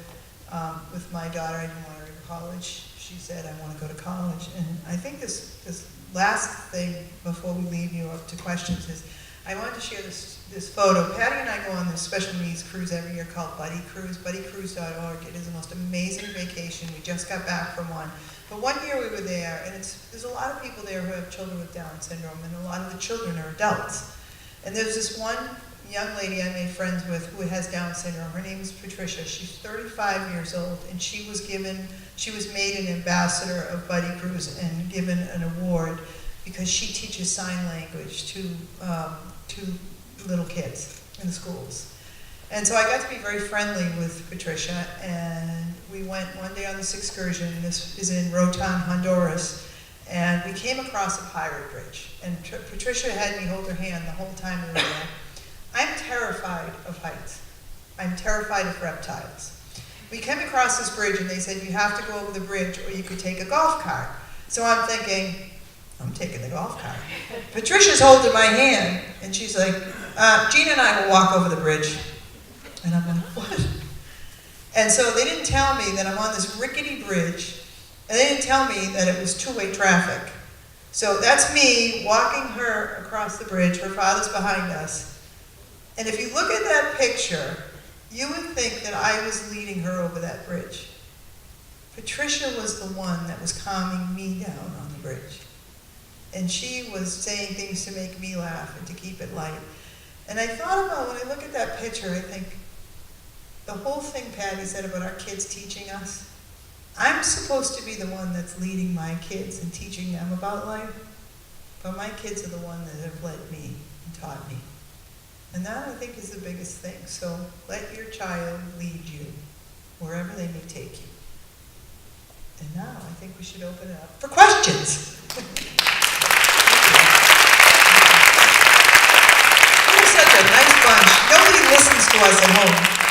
with my daughter, I didn't want her in college. She said, I want to go to college. And I think this last thing before we leave you up to questions is, I wanted to share this photo. Patty and I go on this special needs cruise every year called Buddy Cruise, buddycruise.org. It is the most amazing vacation. We just got back from one. But one year we were there, and there's a lot of people there who have children with Down syndrome, and a lot of the children are adults. And there's this one young lady I made friends with who has Down syndrome. Her name is Patricia. She's 35 years old, and she was made an ambassador of Buddy Cruise and given an award because she teaches sign language to little kids in the schools. And so I got to be very friendly with Patricia, and we went one day on this excursion. This is in Rotan, Honduras, and we came across a pirate bridge. And Patricia had me hold her hand the whole time we were there. I'm terrified of heights. I'm terrified of reptiles. We came across this bridge, and they said, you have to go over the bridge, or you could take a golf cart. So I'm thinking, I'm taking the golf cart. Patricia's holding my hand, and she's like, Gina and I will walk over the bridge. And I'm like, what? And so they didn't tell me that I'm on this rickety bridge, and they didn't tell me that it was two-way traffic. So that's me walking her across the bridge. Her father's behind us. And if you look at that picture, you would think that I was leading her over that bridge. Patricia was the one that was calming me down on the bridge. And she was saying things to make me laugh and to keep it light. And I thought about, when I look at that picture, I think, the whole thing Patty said about our kids teaching us, I'm supposed to be the one that's leading my kids and teaching them about life, but my kids are the ones that have led me and taught me. And that, I think, is the biggest thing. So let your child lead you wherever they may take you. And now I think we should open it up for questions. We're such a nice bunch. Nobody listens to us at home.